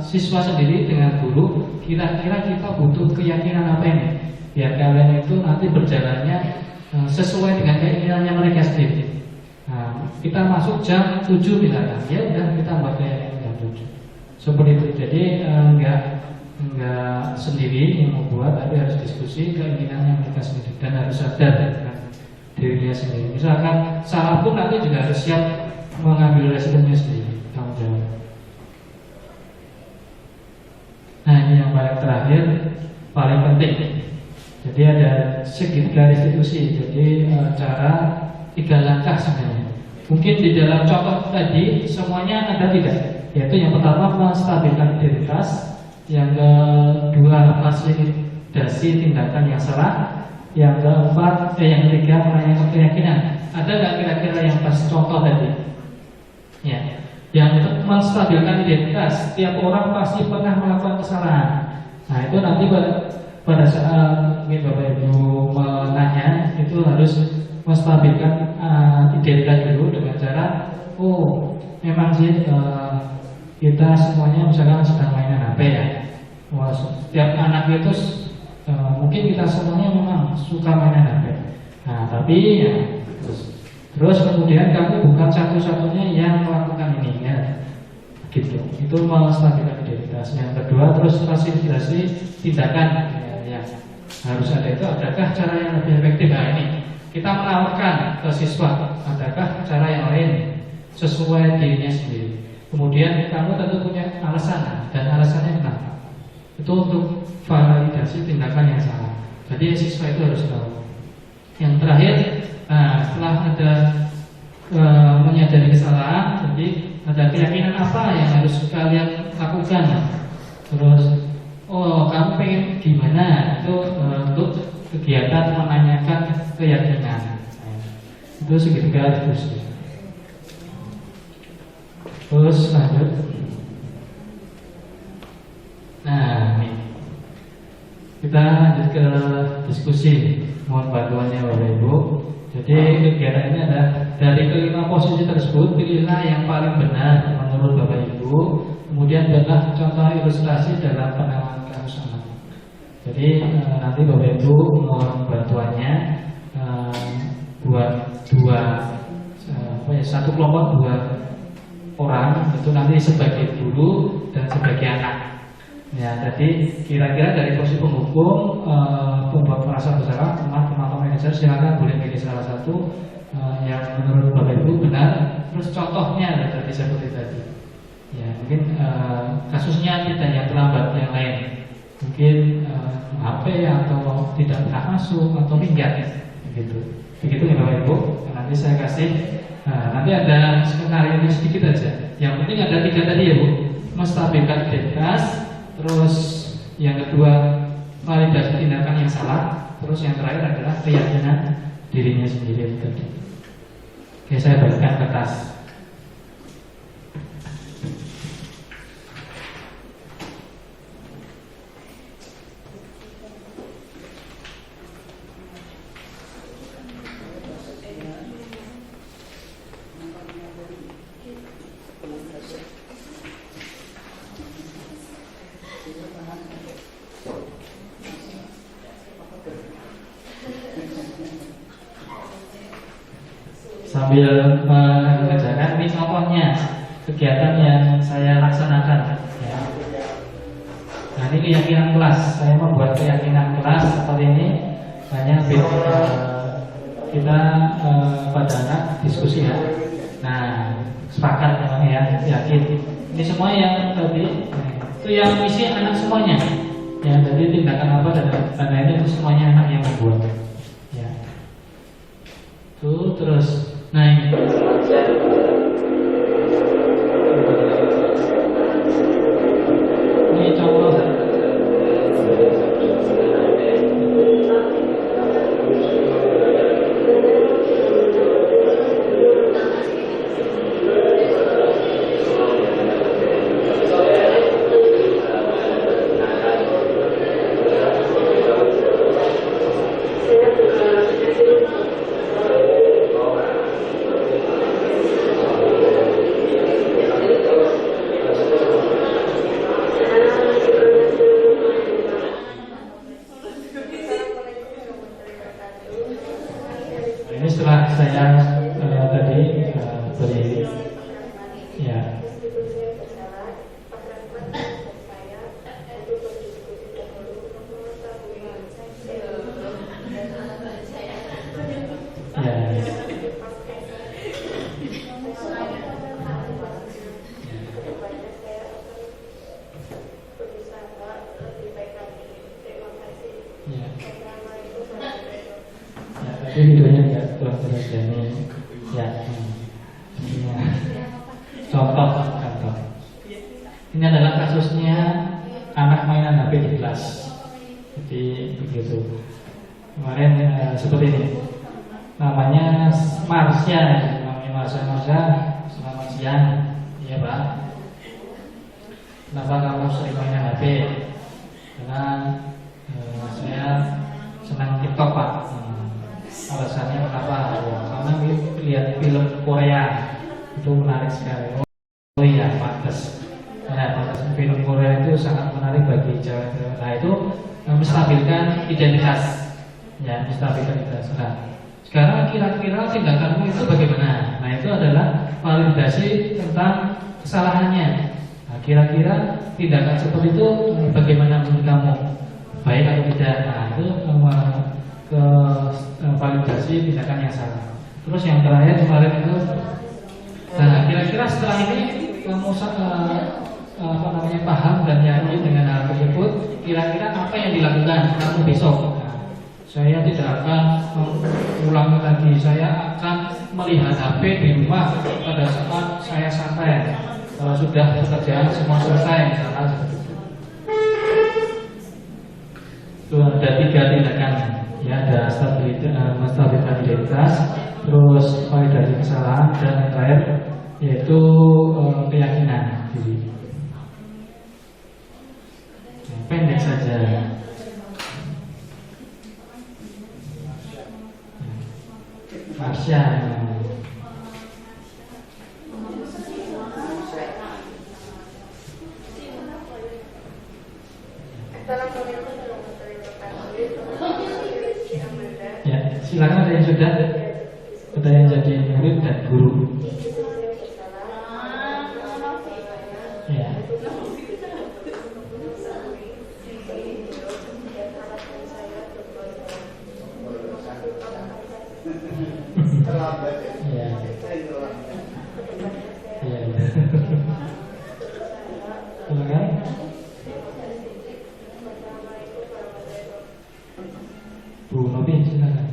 siswa sendiri dengan guru, kira-kira kita butuh keyakinan apa ini? Biar kalian itu nanti berjalannya sesuai dengan keinginannya mereka sendiri. Nah, kita masuk jam 7 misalnya, ya udah kita buat keyakinan jam 7. Seperti itu. Jadi enggak sendiri yang membuat, tapi harus diskusi keinginannya mereka sendiri dan harus sadar dengan dirinya sendiri. Misalkan salah pun nanti juga harus siap mengambil resikonya sendiri, tanggung jawab. Nah, ini yang paling terakhir, paling penting. Jadi ada segitiga restitusi. Jadi cara 3 langkah sebenarnya. Mungkin di dalam contoh tadi semuanya ada tidak? Yaitu yang pertama menstabilkan identitas. Yang kedua fasilitasi tindakan yang salah. Yang keempat, yang ketiga menanyakan keyakinan. Ada nggak kira-kira yang pas contoh tadi? Ya, yang menstabilkan identitas. Setiap orang pasti pernah melakukan kesalahan. Nah itu nanti pada saat mungkin Bapak Ibu menanya itu harus menstabilkan identitas dulu dengan cara, oh memang sih kita semuanya misalkan sedang mainan HP ya. Wah, setiap anak itu mungkin kita semuanya memang suka mainan HP. Nah, tapi ya terus kemudian kamu bukan satu-satunya yang melakukan ini ya. Gitu. Itu menstabilkan identitas. Yang kedua terus fasilitasi tindakan ya. Harus ada itu. Adakah cara yang lebih efektif? Nah, ini kita menawarkan ke siswa, adakah cara yang lain sesuai dirinya sendiri. Kemudian kamu tentu punya alasan, dan alasannya kenapa? Itu untuk validasi tindakan yang salah. Jadi siswa itu harus tahu. Yang terakhir, setelah ada menyadari kesalahan, jadi ada keyakinan apa yang harus kalian lakukan. Terus, kamu pengen gimana? Itu untuk kegiatan menanyakan keyakinan. Itu segitiga diskusi. Terus lanjut. Nah, ini kita lanjut ke diskusi. Mohon bantuannya Bapak Ibu. Jadi kegiatan ini ada dari kelima posisi tersebut, pilihlah yang paling benar menurut Bapak Ibu. Kemudian buatlah contoh ilustrasi dalam penanganan kasus anak. Jadi nanti Bapak Ibu mohon bantuannya buat satu kelompok 2 orang itu nanti sebagai guru dan sebagai anak. Ya, jadi kira-kira dari posisi penghukum, pembuat merasa bersalah, teman-teman manajer silakan boleh pilih salah satu yang menurut Bapak Ibu benar. Terus contohnya ada tadi seperti tadi. Ya, mungkin kasusnya tidak yang terlambat, yang lain. Mungkin HP atau tidak pernah masuk atau minggat, gitu. Begitu ya Bapak Ibu. Nanti saya kasih. Nanti ada skenario sedikit aja. Yang penting ada 3 tadi ya Bu. Menstabilkan identitas. Terus yang kedua validasi tindakan yang salah. Terus yang terakhir adalah keyakinan dirinya sendiri tadi. Oke, saya bagikan kertas. Sambil mengerjakan ini contohnya kegiatan yang saya laksanakan ya. Nah ini keyakinan kelas. Saya membuat keyakinan kelas seperti ini. Hanya kita pada anak diskusi ya. Nah sepakat memang ya, yakin. Ini semua yang tadi itu yang isi anak semuanya. Ya jadi tindakan apa dan lainnya itu semuanya anak yang membuat. Ya. Tuh terus. Nah ini contoh. Ini setelah saya tadi beri ya. Tapi videonya enggak kurang terus ini ya. Contoh. Ini adalah kasusnya anak mainan HP di kelas. Jadi begitu. Kemarin seperti ini. Namanya Marsha. Selamat siang. Iya Pak. Kenapa kamu sering mainan HP? Karena saya senang TikTok Pak. Alasannya kenapa? Karena lihat film Korea itu menarik sekali. Oh iya, pantas. Nah, pantas film Korea itu sangat menarik bagi cewek-cewek. Nah itu menstabilkan identitas, ya, menstabilkan identitas. Nah, sekarang kira-kira tindakanmu itu bagaimana? Nah itu adalah validasi tentang kesalahannya. Nah, kira-kira tindakan seperti itu bagaimana menurut kamu? Baik atau tidak? Nah itu ke validasi tindakan yang salah. Terus yang terakhir kemarin itu, nah kira-kira setelah ini kamu paham dan yakin dengan hal tersebut, kira-kira apa yang dilakukan kamu besok? Saya tidak akan mengulangi lagi. Saya akan melihat HP di rumah pada saat saya sampai. Kalau sudah pekerjaan semua selesai, misalkan seperti itu. Itu ada 3 tindakan. Ya, ada stabilitas, terus validasi kesalahan, dan yang terakhir yaitu keyakinan diri. Pendek saja. Marsha. Ya, silakan ada yang sudah, ada yang jadi murid dan guru. Ya. Bu Novi, silakan.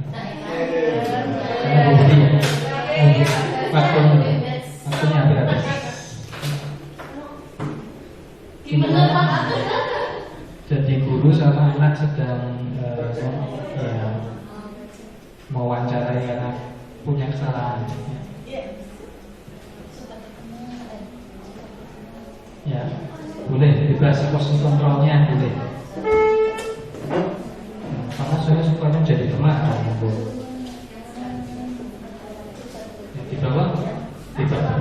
Waktunya habis. Jadi guru sama anak sedang mewawancarai anak punya kesalahan. Ya, boleh bebas posisi kontrolnya boleh. Karena saya sukanya jadi teman. Ya, di bawah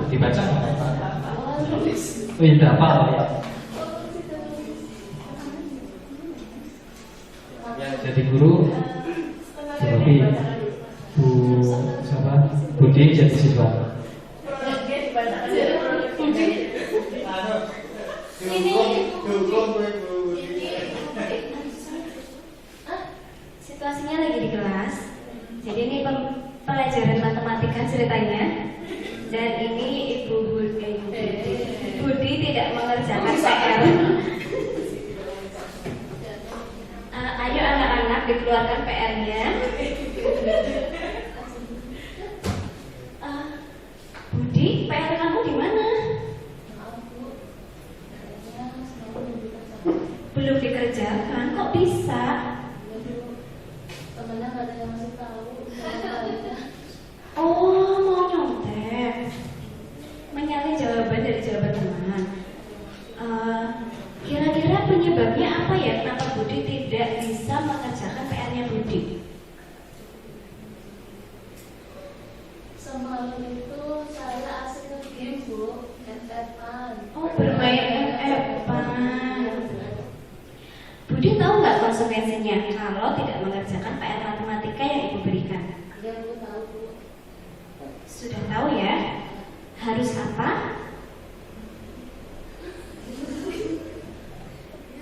dibaca nggak? Oh iya, hafal ya. Jadi guru, tapi Budi jadi siswa. Situasinya lagi di kelas. Jadi ini pelajaran matematika ceritanya. Dan ini Ibu Budi tidak mengerjakan PR. Ayo anak-anak dikeluarkan PR-nya. Budi, PR kamu di mana? Belum dikerjakan, kok bisa? Temennya nggak ada yang ngasih tahu. Oh, mau nyontek, mencari jawaban dari jawaban teman. Kira-kira penyebabnya apa ya? Kenapa Budi tidak bisa mengerjakan PR-nya Budi? Semalam itu saya asik nge-game, Bu, FF-an. Oh, bermain FF-an. Budi tahu nggak konsekuensinya kalau tidak mengerjakan PR matematika yang Ibu berikan? Iya, Bu, tahu, Bu. Sudah tahu ya? Harus apa?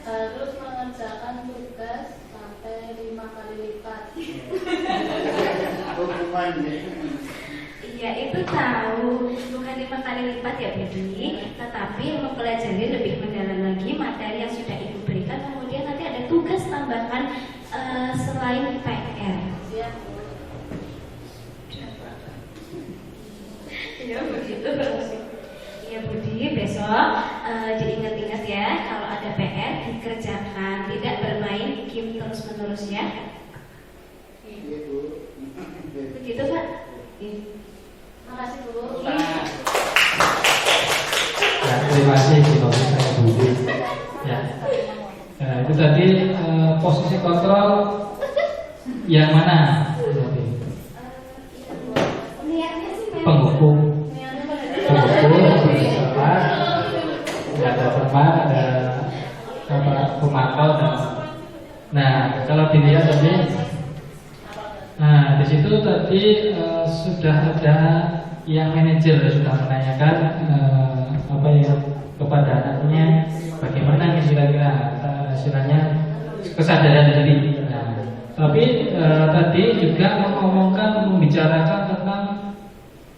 Harus mengerjakan tugas sampai 5 kali lipat. Iya, itu tahu. Bukan 5 kali lipat ya Budi, tetapi mempelajari lebih mendalam lagi materi yang sudah Ibu berikan. Kemudian nanti ada tugas tambahan selain PR. Siap, Bu. Ya begitu. Ya Budi, besok diingat-ingat ya, kalau ada PR dikerjakan, tidak bermain game terus-menerus ya. Begitu Pak? Makasih, Bu. Ya, terima kasih saya Budi. Ya, itu tadi posisi kontrol yang mana? Niatnya sih memang Penghukum, bersalah, ada teman, ada pemantau dan. Nah, kalau dilihat tadi, di situ tadi sudah ada yang manajer sudah menanyakan kepada anaknya bagaimana kira-kira istilahnya kesadaran diri. Nah, tapi tadi juga membicarakan tentang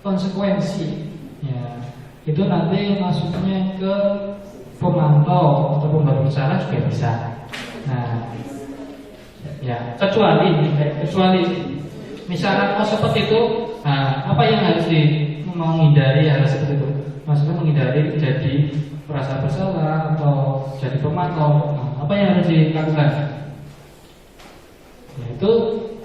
konsekuensi. Ya, itu nanti masuknya ke pemantau atau pembawa bicara juga bisa. Nah, ya kecuali misalnya seperti itu, nah, apa yang harus menghindari hal seperti itu? Maksudnya menghindari jadi merasa bersalah atau jadi pemantau. Nah, apa yang harus dilakukan? Yaitu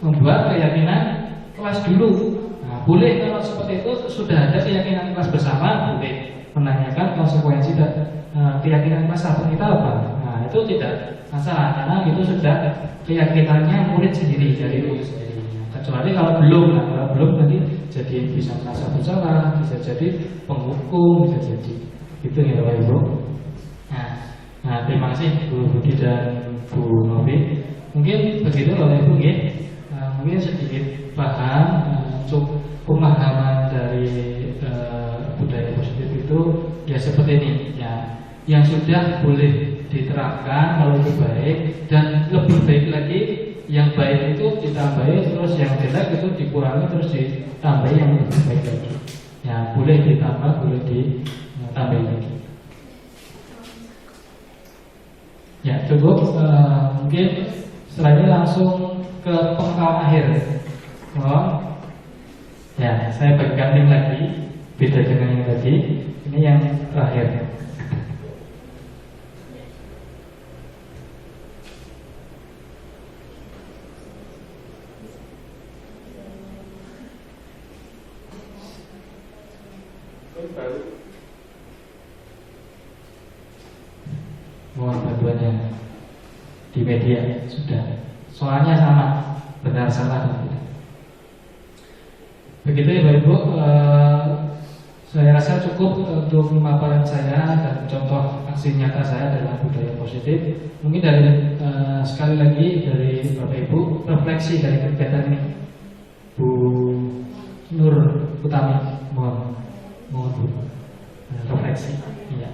membuat keyakinan kelas dulu. Nah, boleh kalau seperti itu sudah ada keyakinan kelas bersama, boleh menanyakan konsekuensi dan keyakinan kelas sahabat kita apa. Nah, itu tidak masalah karena itu sudah keyakinannya murid sendiri dari murid sendiri. Kecuali kalau belum, nah, kalau belum nanti jadi bisa merasa bersalah, bisa jadi penghukum, bisa jadi itu ya Bapak Ibu. Nah, terima kasih Bu Budi dan Bu Novi. Mungkin begitu Bapak Ibu ya. Mungkin sedikit paham untuk pemahaman dari budaya positif itu ya seperti ini ya, yang sudah boleh diterapkan kalau itu baik, dan lebih baik lagi yang baik itu ditambahi, terus yang jelek itu dikurangi, terus ditambahi yang lebih baik lagi ya, boleh ditambah, boleh ditambahi lagi ya. Cukup mungkin setelah ini langsung ke pengetahuan akhir. Ya, saya bagikan link lagi, beda dengan yang tadi. Ini yang terakhir. Mohon bantuannya di media sudah. Soalnya sama, benar salah dan tidak. Begitu ya Bapak Ibu, saya rasa cukup untuk pemaparan saya dan contoh aksi nyata saya dalam budaya positif. Mungkin dari sekali lagi dari Bapak Ibu refleksi dari kegiatan ini, Bu Nur Utami, mohon Bu refleksi. Iya,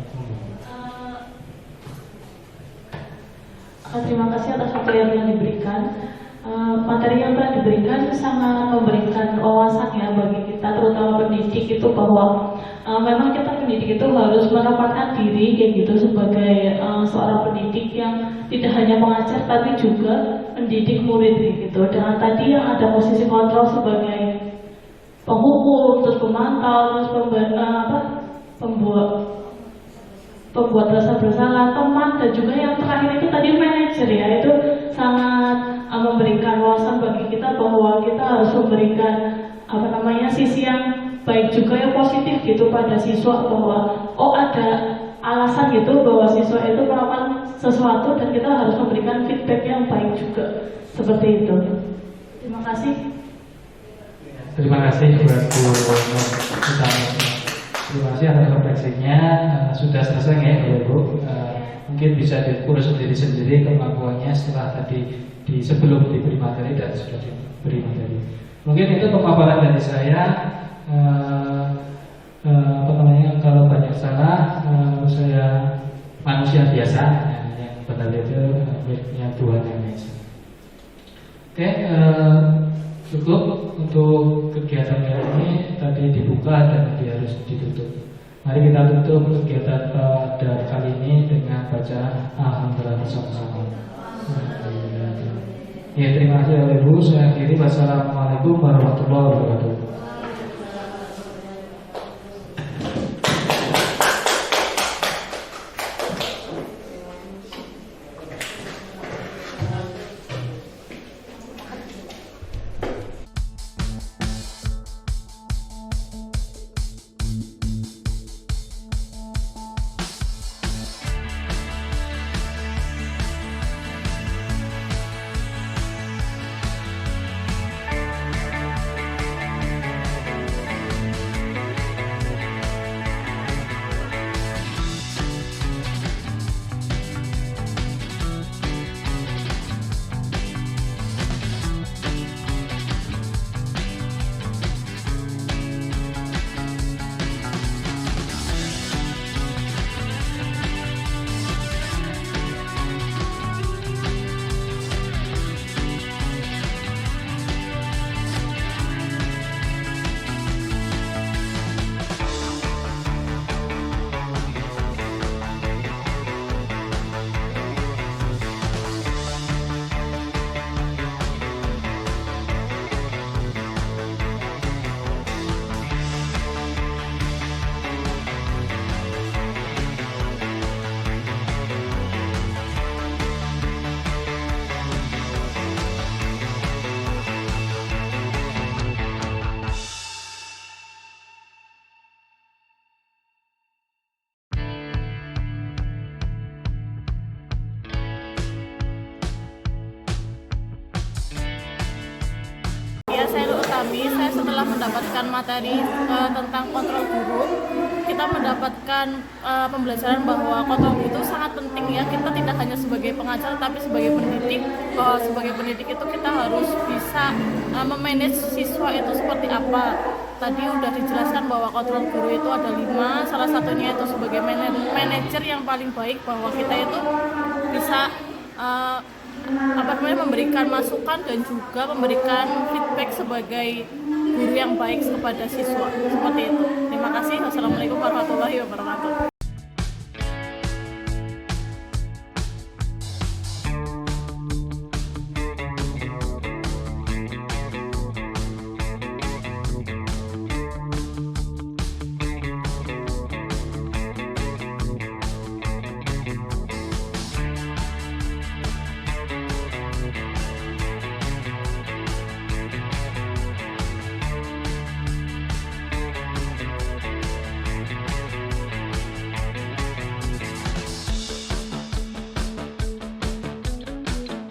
terima kasih atas waktu yang telah diberikan. Materi yang telah diberikan sangat memberikan wawasan ya bagi kita, terutama pendidik itu, bahwa memang kita pendidik itu harus menempatkan diri kayak gitu sebagai seorang pendidik yang tidak hanya mengajar tapi juga mendidik murid kayak gitu. Dengan tadi yang ada posisi kontrol sebagai penghukum, terus pemantau, terus pembuat rasa bersalah, teman, dan juga yang terakhir itu tadi manajer ya, itu sangat memberikan wawasan bagi kita bahwa kita harus memberikan sisi yang baik juga, yang positif gitu pada siswa, bahwa ada alasan gitu bahwa siswa itu melakukan sesuatu dan kita harus memberikan feedback yang baik juga, seperti itu. Terima kasih. Terima kasih buat Bu Utami. Terima kasih atas refleksinya. Sudah selesai ya Ibu. Mungkin bisa diukur sendiri-sendiri kemampuannya setelah tadi sebelum diberi materi dan sudah diberi materi. Mungkin itu pemaparan dari saya. Kalau banyak salah, saya manusia biasa, yang benar itu miliknya Tuhan yang Maha Esa. Oke, cukup untuk kegiatan ini tadi dibuka dan nanti harus ditutup. Mari kita tutup kegiatan pada kali ini dengan baca Alhamdulillah bersama-sama. Ya, terima kasih Bapak Ibu. Saya akhiri. Wassalamualaikum warahmatullahi wabarakatuh. setelah mendapatkan materi tentang kontrol guru, kita mendapatkan pembelajaran bahwa kontrol guru itu sangat penting ya. Kita tidak hanya sebagai pengajar tapi sebagai pendidik. Bahwa sebagai pendidik itu kita harus bisa memanage siswa itu seperti apa. Tadi udah dijelaskan bahwa kontrol guru itu ada 5, salah satunya itu sebagai manajer yang paling baik, bahwa kita itu bisa memberikan masukan dan juga memberikan feedback sebagai guru yang baik kepada siswa, seperti itu. Terima kasih. Wassalamualaikum warahmatullahi wabarakatuh.